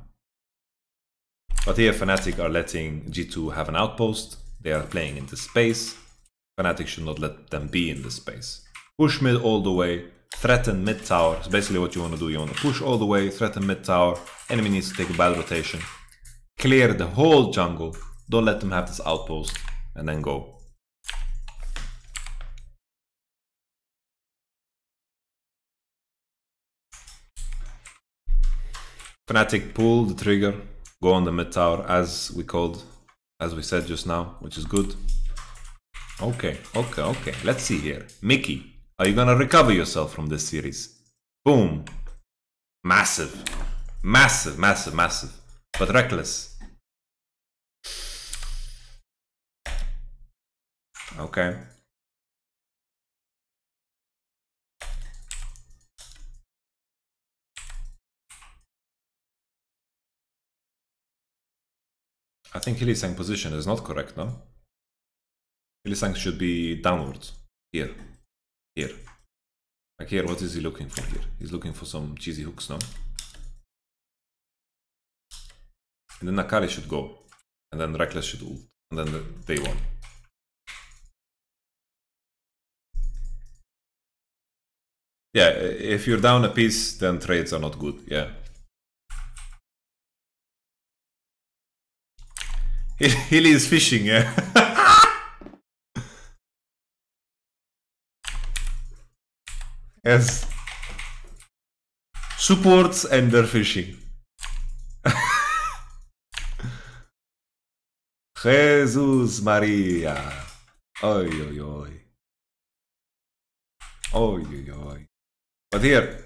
But here Fnatic are letting G2 have an outpost. They are playing in this space. Fnatic should not let them be in this space. Push mid all the way. Threaten mid tower. It's basically what you want to do. You want to push all the way, threaten mid tower. Enemy needs to take a bad rotation. Clear the whole jungle. Don't let them have this outpost. And then go. Fnatic pull the trigger. Go on the mid tower as we said just now, which is good. Okay. Let's see here. Mickey. Are you gonna recover yourself from this series? Boom. Massive. But reckless. Okay. I think Hylissang position is not correct, no? Hylissang should be downwards. Here. Like here, what is he looking for here? He's looking for some cheesy hooks, no? And then Akali should go. And then Reckless should ult. And then they won. Yeah, if you're down a piece, then trades are not good, yeah. Hilly is fishing, yeah. Yes. Supports and they're fishing. Jesus Maria. Oi, oi, oi. Oi, oi, oi. But here,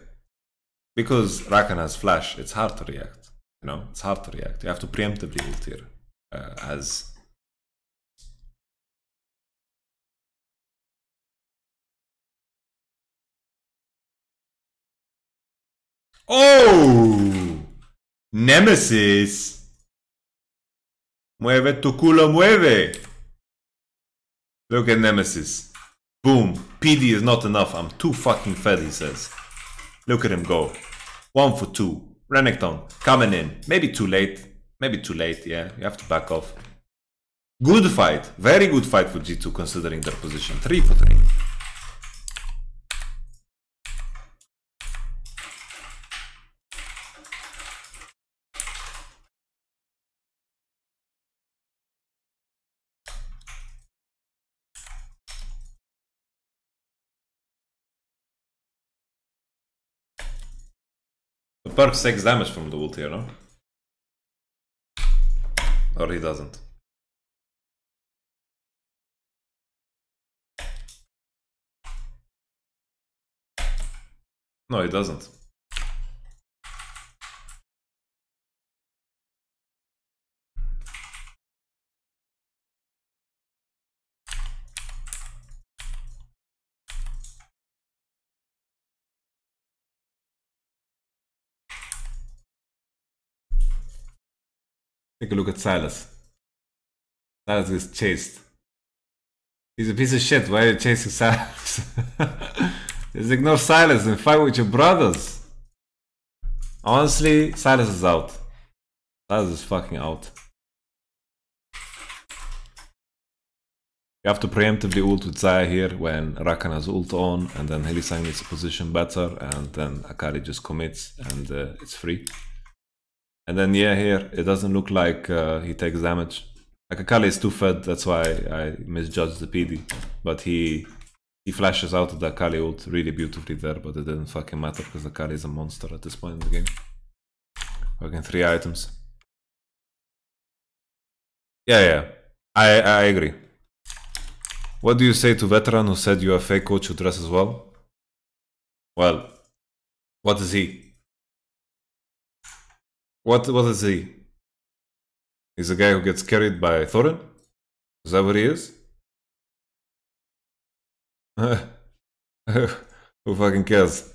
because Rakan has flash, it's hard to react. You know, it's hard to react. You have to preemptively ult here. As oh, Nemesis, mueve tu culo, mueve. Look at Nemesis. Boom. PD is not enough. I'm too fucking fed, he says. Look at him go. 1 for 2. Renekton coming in. Maybe too late. Maybe too late, yeah. You have to back off. Good fight. Very good fight for G2 considering their position. 3 for 3. The Perks takes damage from the ult here, no? Or he doesn't. No, he doesn't. Take a look at Silas. Silas is chased. He's a piece of shit. Why are you chasing Silas? Just ignore Silas and fight with your brothers. Honestly, Silas is out. Silas is fucking out. You have to preemptively ult with Zaya here when Rakan has ult on, and then Hylissang needs a position better, and then Akali just commits and it's free. And then yeah, here it doesn't look like he takes damage. Like Akali is too fed, that's why I misjudged the PD. But he flashes out of the Akali ult really beautifully there, but it didn't fucking matter because Akali is a monster at this point in the game. Fucking 3 items. Yeah, I agree. What do you say to veteran who said you're a fake coach who dresses well? Well, what is he? What is he? He's a guy who gets carried by Thorin? Is that what he is? Who fucking cares?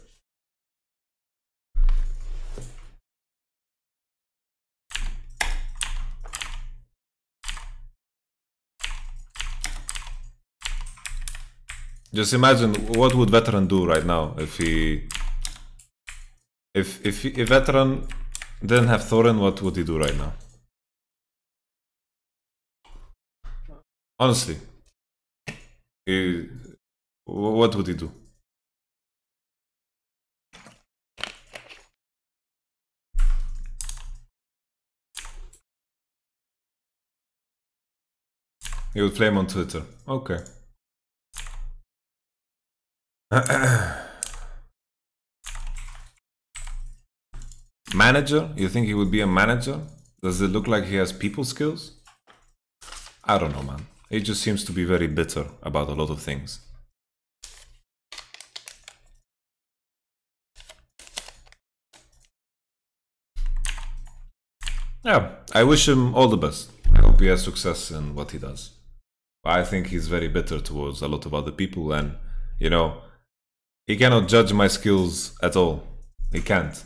Just imagine what would veteran do right now if he if veteran didn't have Thorin, what would he do right now? Honestly, what would he do? He would flame on Twitter. Okay. Manager? You think he would be a manager? Does it look like he has people skills? I don't know, man. He just seems to be very bitter about a lot of things. Yeah, I wish him all the best. I hope he has success in what he does. I think he's very bitter towards a lot of other people, and, you know, he cannot judge my skills at all. He can't.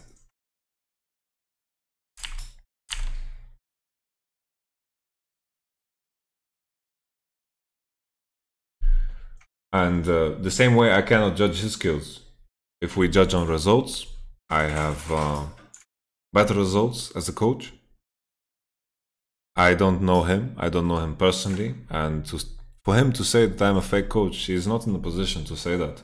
And the same way I cannot judge his skills. If we judge on results, I have better results as a coach. I don't know him. I don't know him personally. And for him to say that I'm a fake coach, he is not in the position to say that.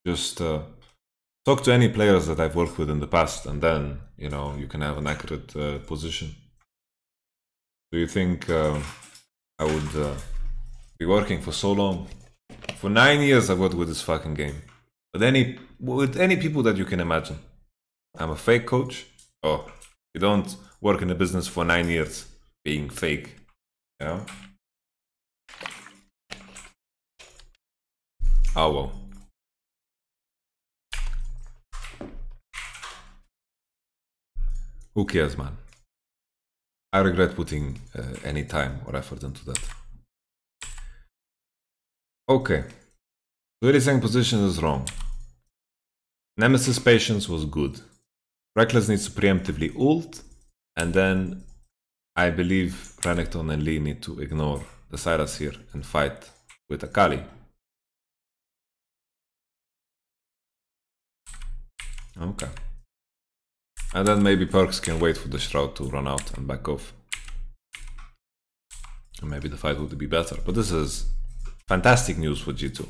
Just talk to any players that I've worked with in the past, and then, you know, you can have an accurate position. Do you think I would be working for so long? For 9 years I've worked with this fucking game. With any people that you can imagine. I'm a fake coach? Oh, you don't work in a business for 9 years being fake, you know? Oh well. Who cares, man? I regret putting any time or effort into that. Okay. Hylissang position is wrong. Nemesis patience was good. Reckless needs to preemptively ult, and then I believe Renekton and Lee need to ignore the Sylas here and fight with Akali. Okay. And then maybe Perks can wait for the Shroud to run out and back off. maybe the fight would be better. But this is fantastic news for G2.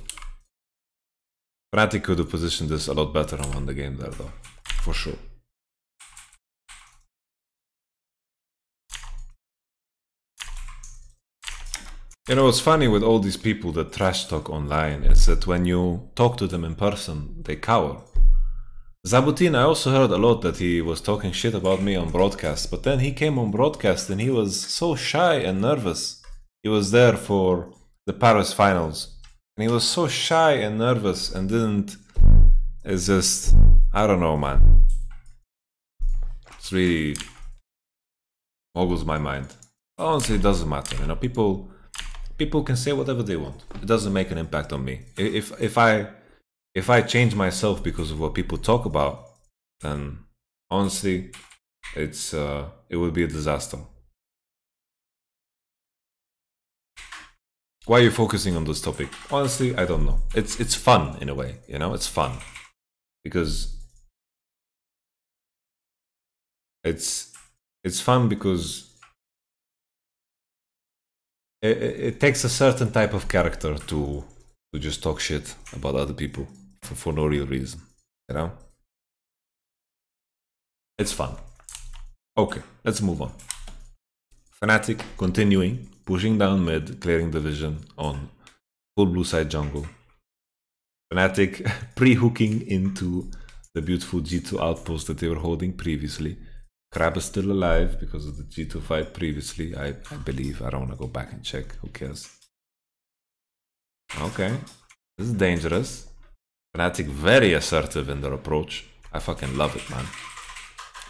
Fnatic could have positioned this a lot better and won the game there though, for sure. You know, what's funny with all these people that trash talk online is that when you talk to them in person, they cower. Zabutin, I also heard a lot that he was talking shit about me on broadcast, but then he came on broadcast and he was so shy and nervous. He was there for the Paris finals and he was so shy and nervous and didn't... It's just... I don't know, man. It's really... boggles my mind. Honestly, it doesn't matter, you know, people can say whatever they want. It doesn't make an impact on me. If I change myself because of what people talk about, then honestly, it would be a disaster. Why are you focusing on this topic? Honestly, I don't know. It's fun in a way, you know. It's fun because it's fun because it takes a certain type of character to just talk shit about other people for no real reason, you know? It's fun. Okay, let's move on. Fnatic continuing, pushing down mid, clearing the vision on full blue side jungle. Fnatic pre-hooking into the beautiful G2 outpost that they were holding previously. Crab is still alive because of the G2 fight previously, I believe. I don't want to go back and check, who cares? Okay, this is dangerous. Fnatic very assertive in their approach. I fucking love it, man.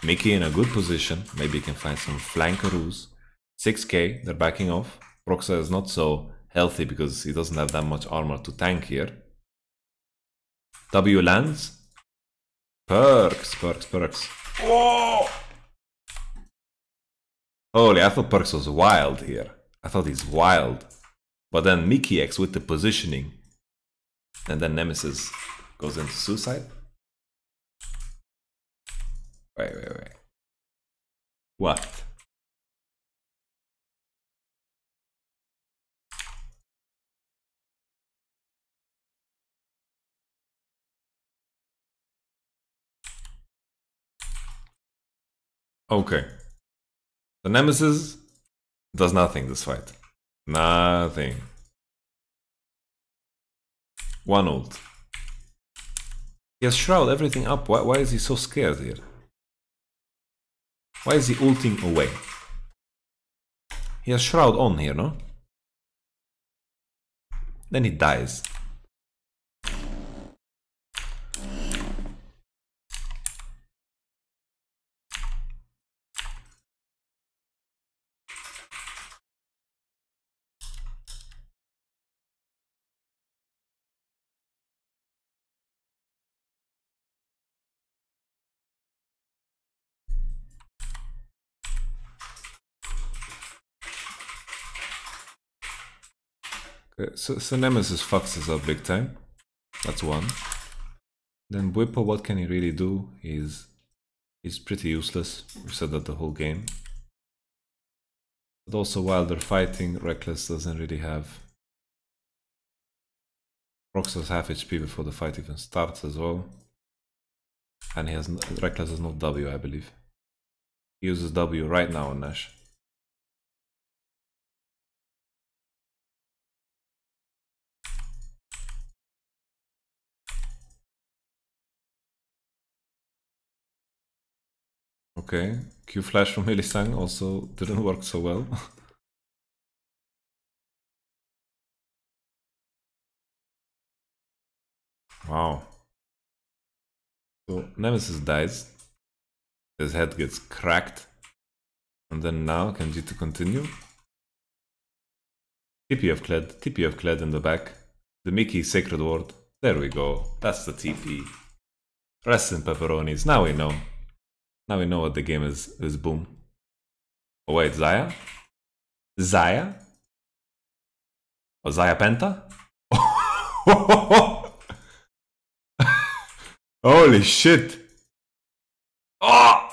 Mickey in a good position. Maybe he can find some flankeroos. 6k, they're backing off. Proxa is not so healthy because he doesn't have that much armor to tank here. W lands. Perks. Oh! Holy, I thought Perks was wild here. I thought he's wild. But then Mickey X with the positioning. And then Nemesis goes into suicide. Wait. What? Okay. The Nemesis does nothing this fight. Nothing. One ult. He has Shroud everything up. Why is he so scared here? Why is he ulting away? He has Shroud on here, no? Then he dies. Okay, so Nemesis fucks us up big time. That's one. Then Whippo, what can he really do? He's pretty useless. We've said that the whole game. But also while they're fighting, Reckless doesn't really have... Proxa's half HP before the fight even starts as well. And he has Reckless has no W, I believe. He uses W right now on Nash. Okay, Q flash from Melisang also didn't work so well. Wow. So Nemesis dies. His head gets cracked. And then now can G2 continue? TP of Kled in the back. The Mickey Sacred Ward. There we go. That's the TP. Rest in pepperonis. Now we know. Now we know what the game is boom. Oh wait, Xayah? Xayah? Oh, Xayah Penta? Holy shit! Oh!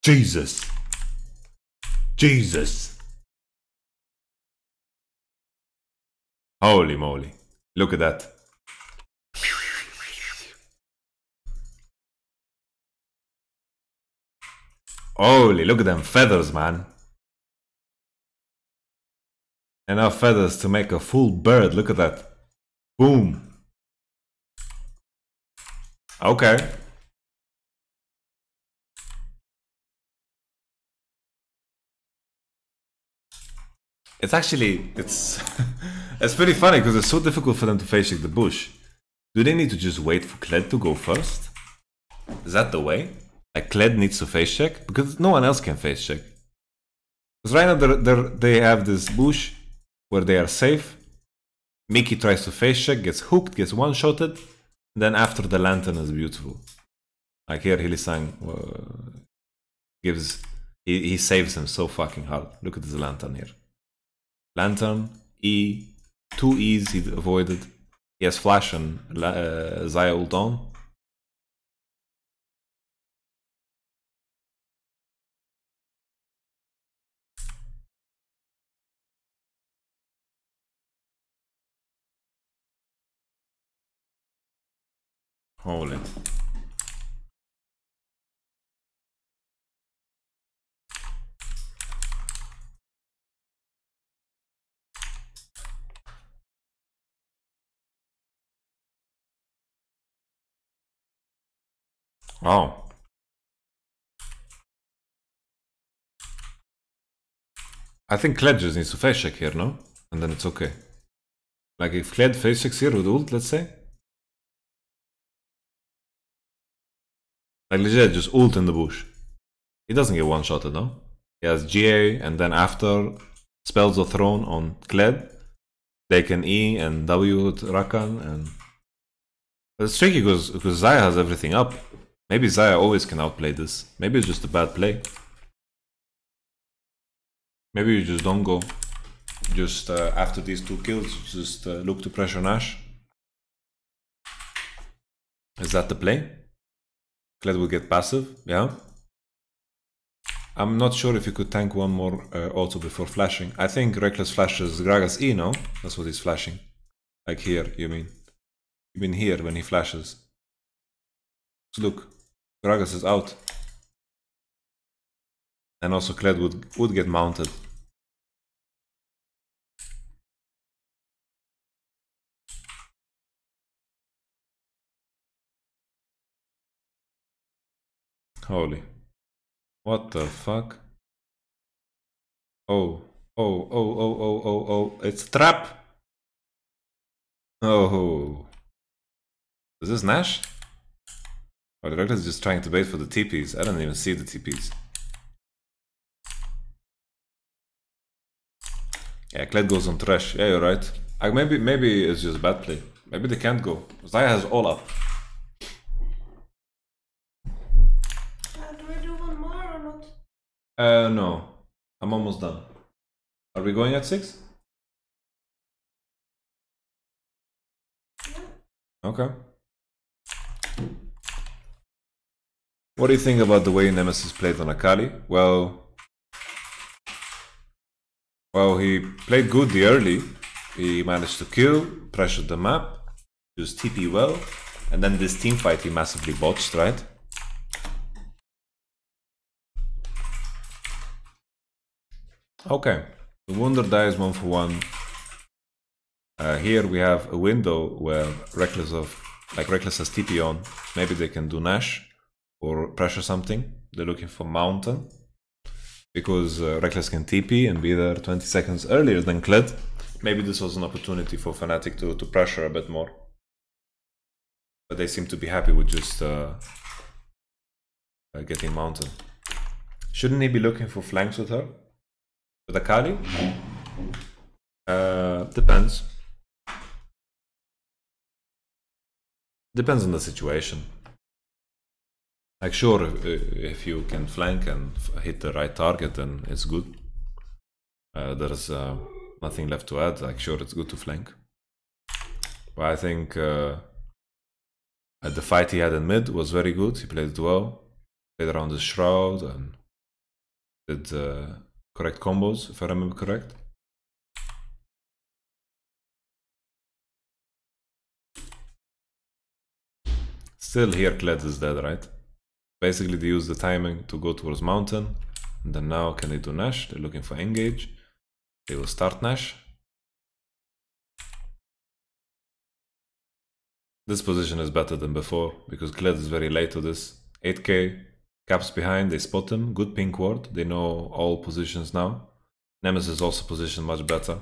Jesus. Jesus. Holy moly. Look at that. Holy, look at them feathers, man. Enough feathers to make a full bird. Look at that. Boom. Okay. It's actually, it's pretty funny because it's so difficult for them to face check the bush. Do they need to just wait for Kled to go first? Is that the way? Like Kled needs to face check? Because no one else can face check. Because right now they have this bush where they are safe. Mickey tries to face check, gets hooked, gets one-shotted. Then after the lantern is beautiful. Like here Hilisang gives, he saves him so fucking hard. Look at this lantern here. Lantern, E, 2 E's he avoided. He has flash and Xayah ult on. Holy. Oh. I think Kled just needs to face check here, no? And then it's okay. Like if Kled face checks here with ult, let's say. Like legit, just ult in the bush. He doesn't get one-shotted, no? He has GA, and then after spells are thrown on Kled, they can E and W with Rakan, and... But it's tricky because Xayah has everything up. Maybe Xayah always can outplay this. Maybe it's just a bad play. Maybe you just don't go. Just after these 2 kills, just look to pressure Nash. Is that the play? Kled will get passive, yeah. I'm not sure if you could tank one more auto before flashing. I think Reckless flashes Gragas E, no? That's what he's flashing. Like here, you mean? You mean here when he flashes. So look, Gragas is out. And also Kled would get mounted. Holy. What the fuck? Oh. Oh. It's a trap! Oh. Is this Nash? Oh, the Reckless is just trying to bait for the TPs. I don't even see the TPs. Yeah, Kled goes on trash. Yeah, you're right. Maybe it's just bad play. Maybe they can't go. Xayah has all up. Do we do one more or not? No. I'm almost done. Are we going at 6? Yeah. Okay. What do you think about the way Nemesis played on Akali? Well, he played good the early. He managed to kill, pressured the map, used TP well, and then this team fight he massively botched, right? Okay, the Wunder dies 1 for 1. Here we have a window where Reckless has TP on. Maybe they can do Nash or pressure something. They're looking for Mountain because Reckless can TP and be there 20 seconds earlier than Kled. Maybe this was an opportunity for Fnatic to pressure a bit more. But they seem to be happy with just getting Mountain. Shouldn't he be looking for flanks with her? With Akali? Depends. Depends on the situation. Like sure, if you can flank and hit the right target, then it's good. There's nothing left to add. Like sure, it's good to flank. But I think the fight he had in mid was very good. He played it well. Played around the shroud and did correct combos, if I remember correct. Still here Kled is dead, right? Basically they use the timing to go towards mountain. And then now can they do Nash? They're looking for engage. They will start Nash. This position is better than before because Kled is very late to this. 8k, caps behind, they spot him. Good pink ward, they know all positions now. Nemesis also positioned much better.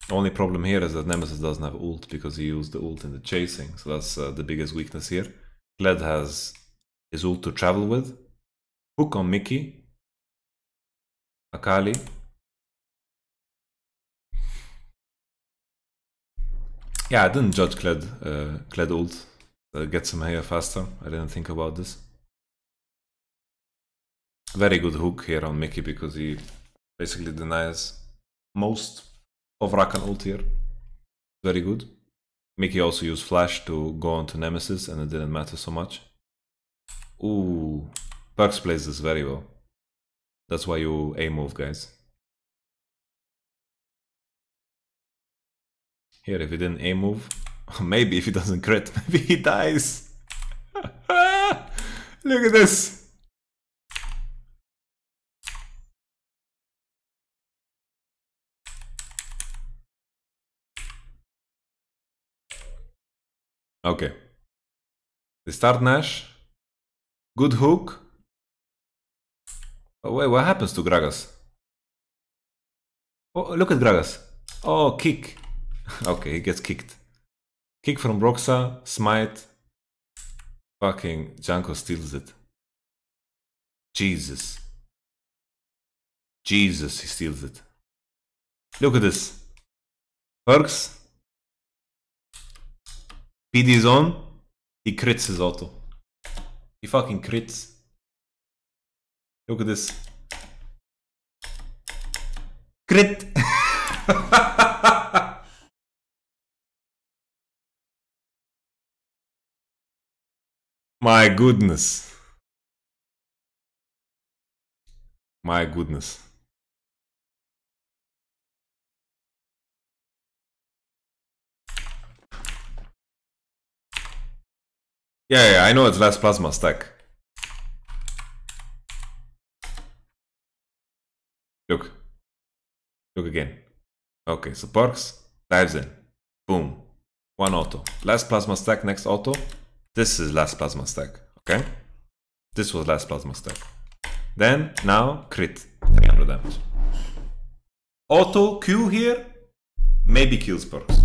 The only problem here is that Nemesis doesn't have ult because he used the ult in the chasing. So that's the biggest weakness here. Kled has his ult to travel with. Hook on Mickey. Akali. Yeah, I didn't judge Kled ult. Gets him here faster. I didn't think about this. Very good hook here on Mickey because he basically denies most of Rakan ult here. Very good. Mickey also used flash to go onto Nemesis and it didn't matter so much. Ooh, Perks plays this very well. That's why you A-move, guys. Here, if he didn't A-move, maybe if he doesn't crit, maybe he dies. Look at this. Okay. They start Nash. Good hook. Oh, wait, what happens to Gragas? Oh, look at Gragas. Oh, kick. Okay, he gets kicked. Kick from Broxa, smite. Fucking Janko steals it. Jesus. Jesus, he steals it. Look at this. Perks. PD is on. He crits his auto. He fucking crits. Look at this. Crit! My goodness. My goodness. Yeah, I know it's last plasma stack. Look. Look again. Okay, so Perks dives in. Boom. One auto. Last plasma stack, next auto. This is last plasma stack. Okay? This was last plasma stack. Then, now, crit. 300 damage. Auto Q here. Maybe kills Perks.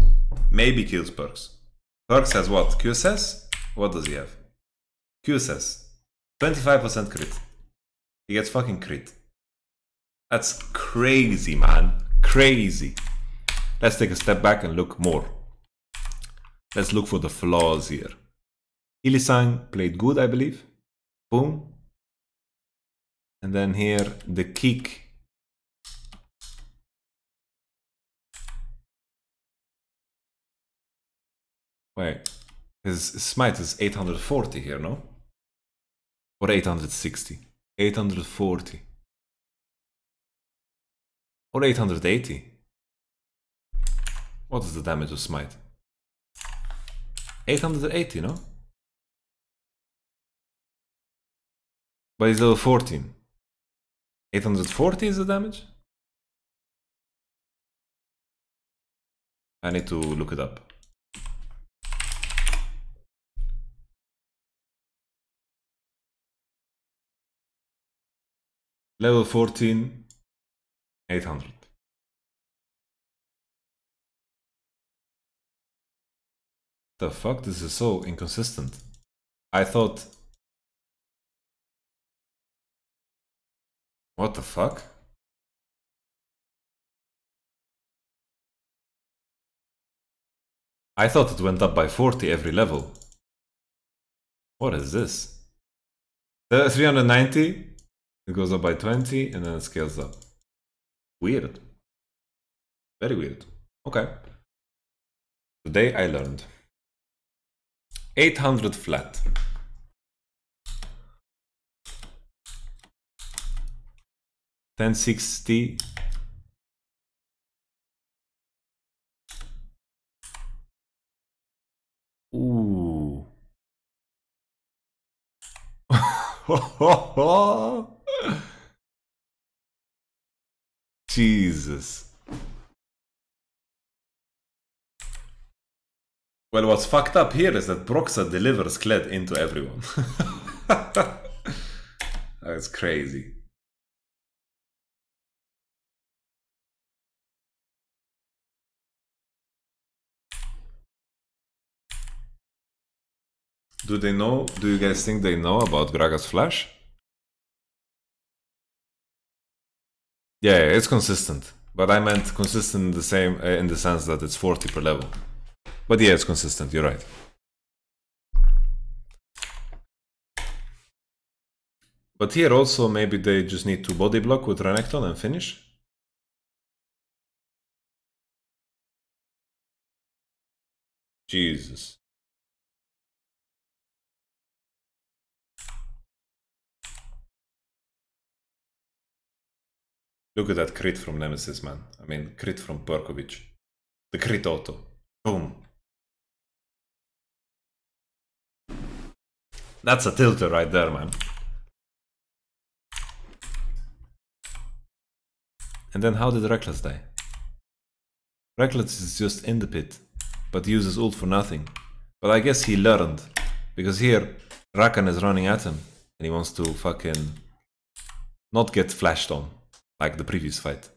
Maybe kills Perks. Perks has what? QSS? What does he have? QSS. 25% crit. He gets fucking crit. That's crazy, man. Crazy. Let's take a step back and look more. Let's look for the flaws here. Ilisang played good, I believe. Boom. And then here, the kick. Wait. His smite is 840 here, no? Or 860? 840. Or 880. What is the damage of smite? 880, no? But he's level 14. 840 is the damage? I need to look it up. Level 14, 800. The fuck? This is so inconsistent. I thought... What the fuck? I thought it went up by 40 every level. What is this? 390? It goes up by 20 and then it scales up. Weird. Very weird. Okay. Today I learned. 800 flat. 1060. Ooh. Jesus. Well, what's fucked up here is that Broxa delivers Kled into everyone. That's crazy. Do they know? Do you guys think they know about Graga's flash? Yeah, it's consistent. But I meant consistent in the same in the sense that it's 40 per level. But yeah, it's consistent, you're right. But here also maybe they just need to body block with Renekton and finish. Jesus. Look at that crit from Nemesis, man. I mean, crit from Perkovic. The crit auto. Boom. That's a tilter right there, man. And then how did Reckless die? Reckless is just in the pit, but uses ult for nothing. But I guess he learned, because here Rakan is running at him, and he wants to fucking not get flashed on, like the previous fight.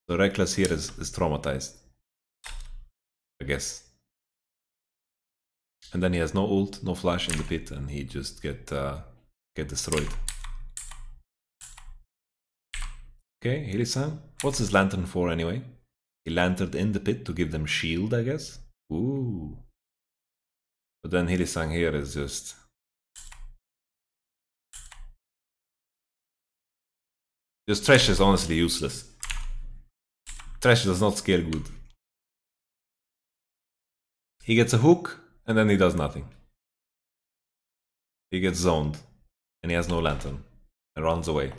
So Reckless here is traumatized, I guess. And then he has no ult, no flash in the pit, and he just get destroyed. Okay, Hiri-san. What's his lantern for anyway? He lanterned in the pit to give them shield, I guess? Ooh. But then Hiri-san here is just... Thresh is honestly useless. Thresh does not scale good. He gets a hook, and then he does nothing. He gets zoned, and he has no lantern, and runs away.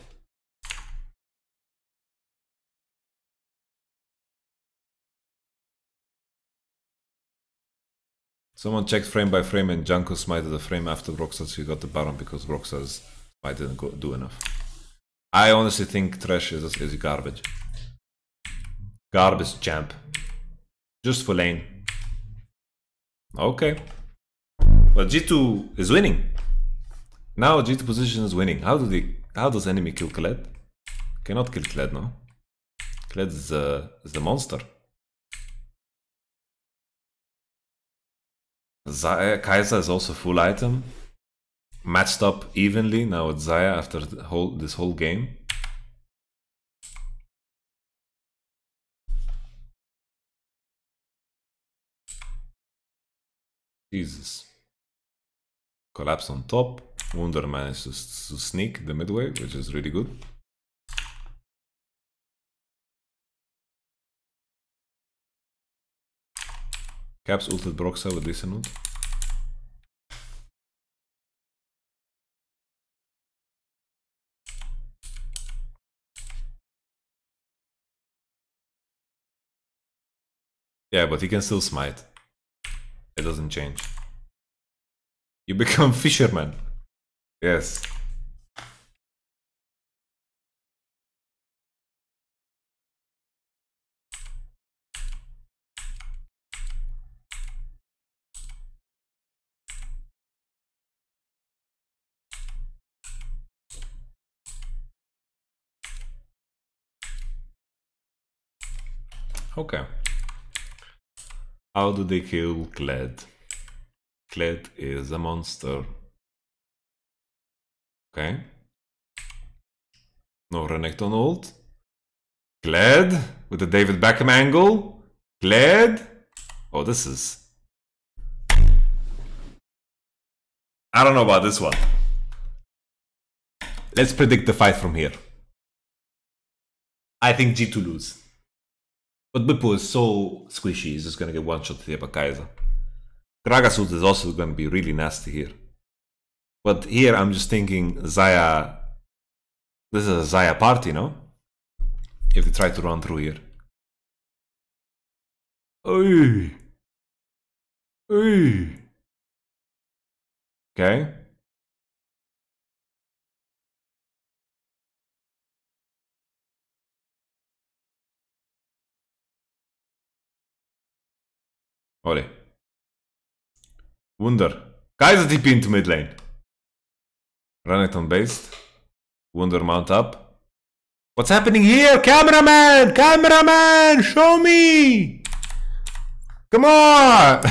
Someone checked frame by frame, and Janko smited the frame after Broxas, so he got the Baron because Broxas smite didn't do enough. I honestly think Thresh is garbage. Garbage champ. Just for lane. Okay. But G2 is winning. Now G2 position is winning. How does enemy kill Kled? Cannot kill Kled, no? Kled is the monster. Kai'Sa is also full item. Matched up evenly now with Xayah after this whole game. Jesus. Collapse on top. Wunder managed to sneak the midway, which is really good. Caps ulted Broxa with decent ult. Yeah, but he can still smite. It doesn't change. You become fisherman. Yes. Okay. How do they kill Kled? Kled is a monster. Okay. No Renekton ult. Kled with the David Beckham angle. Kled. Oh, this is... I don't know about this one. Let's predict the fight from here. I think G2 lose. But Bippo is so squishy, he's just gonna get one shot here by Kai'Sa. Graga's ult is also gonna be really nasty here. But here I'm just thinking Xayah... This is a Xayah party, no? if they try to run through here. Oy. Oy. Okay. Ollie. Wunder. Kaiser TP into mid lane. Run it on base. Wunder mount up. What's happening here? Cameraman! Cameraman! Show me! Come on!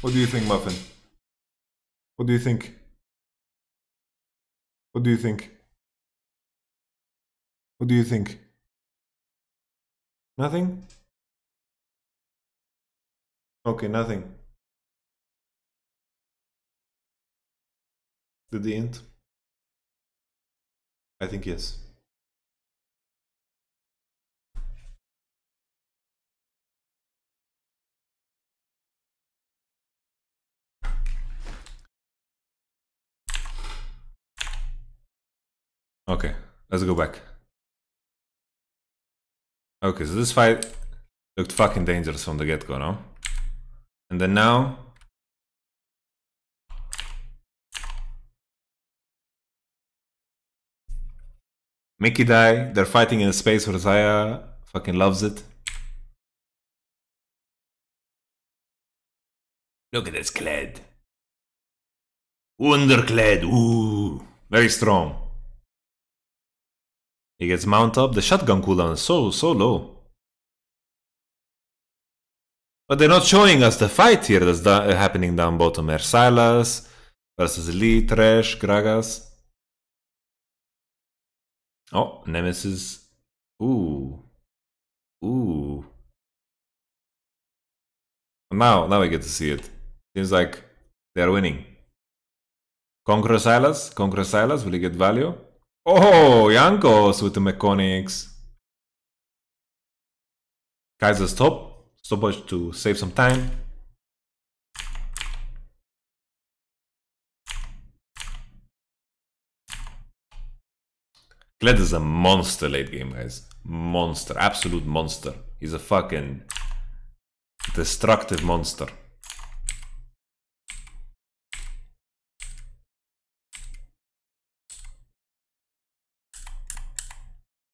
What do you think, Muffin? What do you think? What do you think? What do you think? Nothing? Okay, nothing. Did the int? I think yes. Okay, let's go back. Okay, so this fight looked fucking dangerous from the get-go, no? And then now... Mickey die, they're fighting in a space where Zaya fucking loves it. Look at this Kled. Wunderkled, ooh, very strong. He gets mount up. The shotgun cooldown is so low. But they're not showing us the fight here that's happening down bottom here. Silas versus Lee, Trash, Gragas. Oh, Nemesis. Ooh. Ooh. Now we get to see it. Seems like they're winning. Conqueror Silas. Conqueror Silas. Will he get value? Oh, Jankos with the mechanics. Kaiser's top. Stoppage to save some time. Kled is a monster late game, guys. Monster. Absolute monster. He's a fucking destructive monster.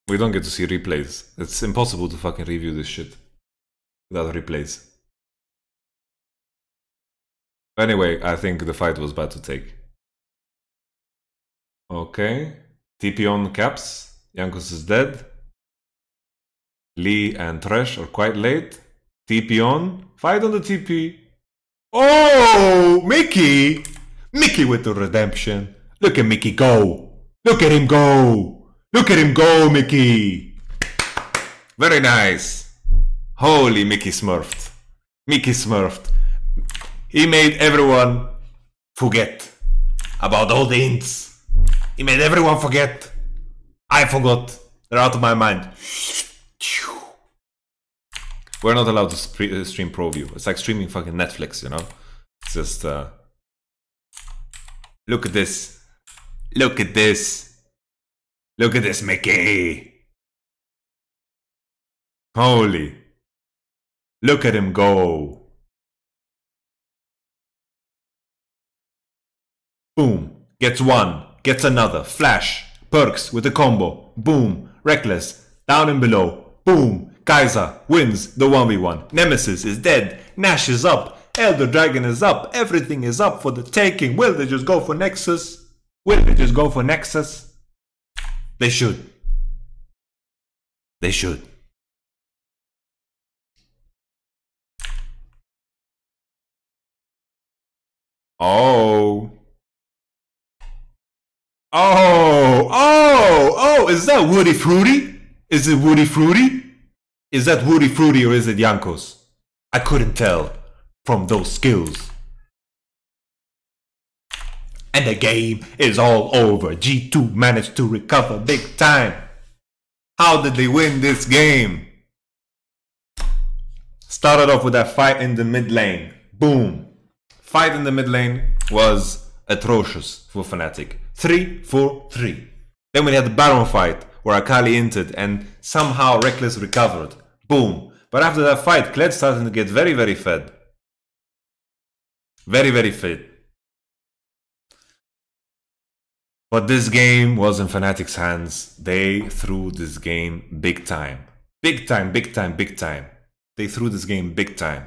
We don't get to see replays. It's impossible to fucking review this shit without replays. Anyway, I think the fight was bad to take. Okay. TP on caps. Jankos is dead. Lee and Thresh are quite late. TP on. Fight on the TP. Oh, Mickey! Mickey with the redemption. Look at Mickey go. Look at him go. Look at him go, Mickey! Very nice. Holy Mickey smurfed. Mickey smurfed. He made everyone forget about all the hints. He made everyone forget. I forgot. They're out of my mind. We're not allowed to stream ProView. It's like streaming fucking Netflix, you know? It's just... Look at this. Look at this. Look at this, Mickey! Holy. Look at him go. Boom. Gets one. Gets another. Flash. Perks with a combo. Boom. Reckless. Down and below. Boom. Kaiser wins the 1v1. Nemesis is dead. Nash is up. Elder Dragon is up. Everything is up for the taking. Will they just go for Nexus? Will they just go for Nexus? They should. They should. Oh. Oh, is that Woody Fruity? Is it Woody Fruity? Is that Woody Fruity or is it Jankos? I couldn't tell from those skills. And the game is all over. G2 managed to recover big time. How did they win this game? Started off with that fight in the mid lane. Boom. Fight in the mid lane was atrocious for Fnatic. 3-4-3. Then we had the Baron fight where Akali entered and somehow Reckless recovered. Boom. But after that fight, Kled started to get very, very fed. Very, very fit. But this game was in Fnatic's hands. They threw this game big time. Big time, big time, big time. They threw this game big time.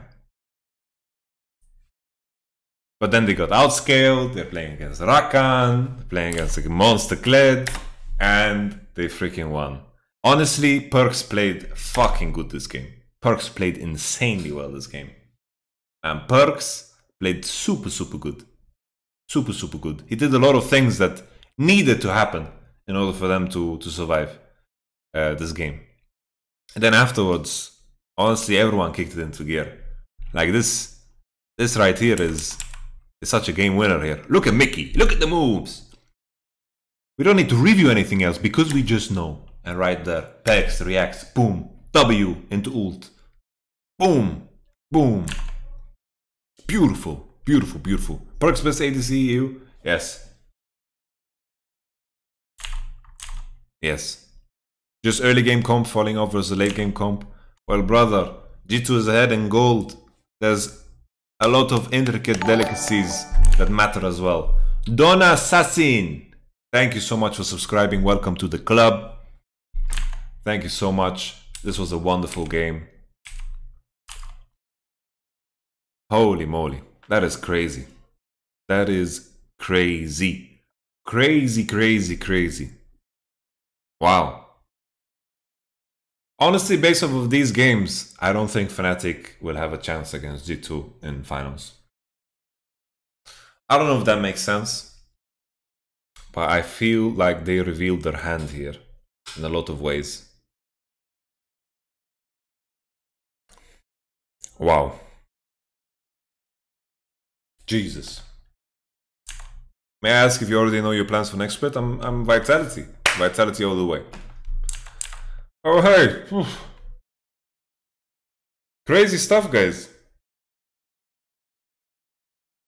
But then they got outscaled. They're playing against Rakan. They're playing against a monster Kled. And they freaking won. Honestly, Perks played fucking good this game. Perks played insanely well this game. And Perks played super, super good. Super, super good. He did a lot of things that needed to happen in order for them to survive this game. And then afterwards, honestly, everyone kicked it into gear. Like this right here is such a game winner here. Look at Mickey. Look at the moves. We don't need to review anything else because we just know. And right there, Pex reacts. Boom. W into ult. Boom. Boom. Beautiful. Beautiful, beautiful. Perks best ADC EU? Yes. Yes. Just early game comp falling off versus late game comp. Well, brother, G2 is ahead in gold. There's a lot of intricate delicacies that matter as well. Donna Assassin, thank you so much for subscribing. Welcome to the club. Thank you so much. This was a wonderful game. Holy moly. That is crazy. That is crazy. Crazy, crazy, crazy. Wow. Honestly, based off of these games, I don't think Fnatic will have a chance against G2 in finals. I don't know if that makes sense, but I feel like they revealed their hand here in a lot of ways. Wow. Jesus. May I ask if you already know your plans for next split? I'm Vitality. Vitality all the way. Oh, hey. Oof. Crazy stuff, guys.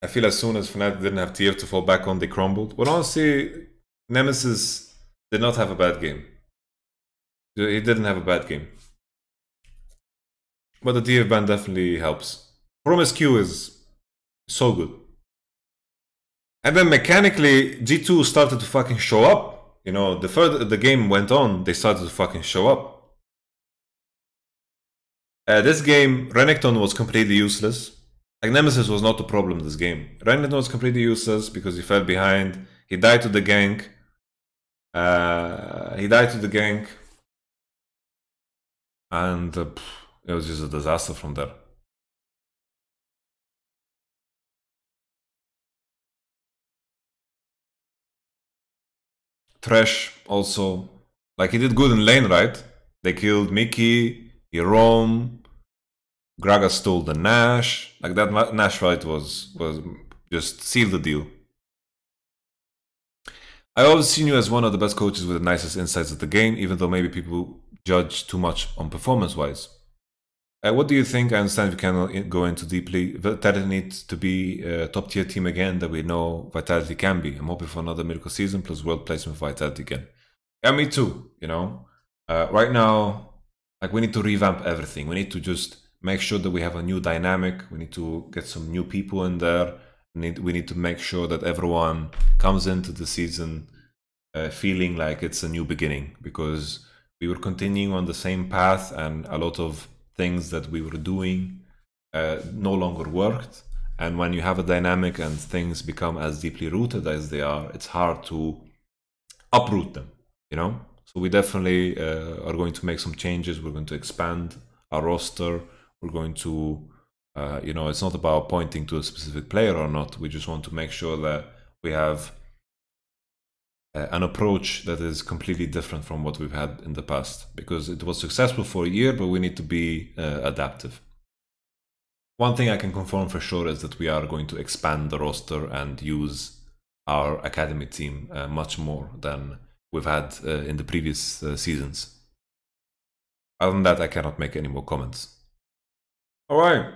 I feel as soon as Fnatic didn't have tier to fall back on, they crumbled. Well, honestly, Nemesis did not have a bad game. He didn't have a bad game. But the TF ban definitely helps. Promise Q is so good. And then mechanically, G2 started to fucking show up. You know, the further the game went on, they started to fucking show up. This game, Renekton was completely useless. Like, Nemesis was not the problem this game. Renekton was completely useless because he fell behind. He died to the gank. And it was just a disaster from there. Thresh also, like, he did good in lane, right? They killed Mickey, he roamed, Gragas stole the Nash. Like, that Nash fight was just sealed the deal. I always seen you as one of the best coaches with the nicest insights of the game, even though maybe people judge too much on performance-wise. What do you think? I understand we cannot go into deeply. Vitality needs to be a top-tier team again that we know Vitality can be. I'm hoping for another miracle season plus world placement for Vitality again. Yeah, me too, you know. Right now, like, we need to revamp everything. We need to just make sure that we have a new dynamic. We need to get some new people in there. We need to make sure that everyone comes into the season feeling like it's a new beginning, because we were continuing on the same path and a lot of things that we were doing no longer worked. And when you have a dynamic and things become as deeply rooted as they are, it's hard to uproot them, you know? So we definitely are going to make some changes. We're going to expand our roster. We're going to, you know, it's not about pointing to a specific player or not. We just want to make sure that we have an approach that is completely different from what we've had in the past, because it was successful for a year, but we need to be adaptive. One thing I can confirm for sure is that we are going to expand the roster and use our academy team much more than we've had in the previous seasons. Other than that, I cannot make any more comments. Alright.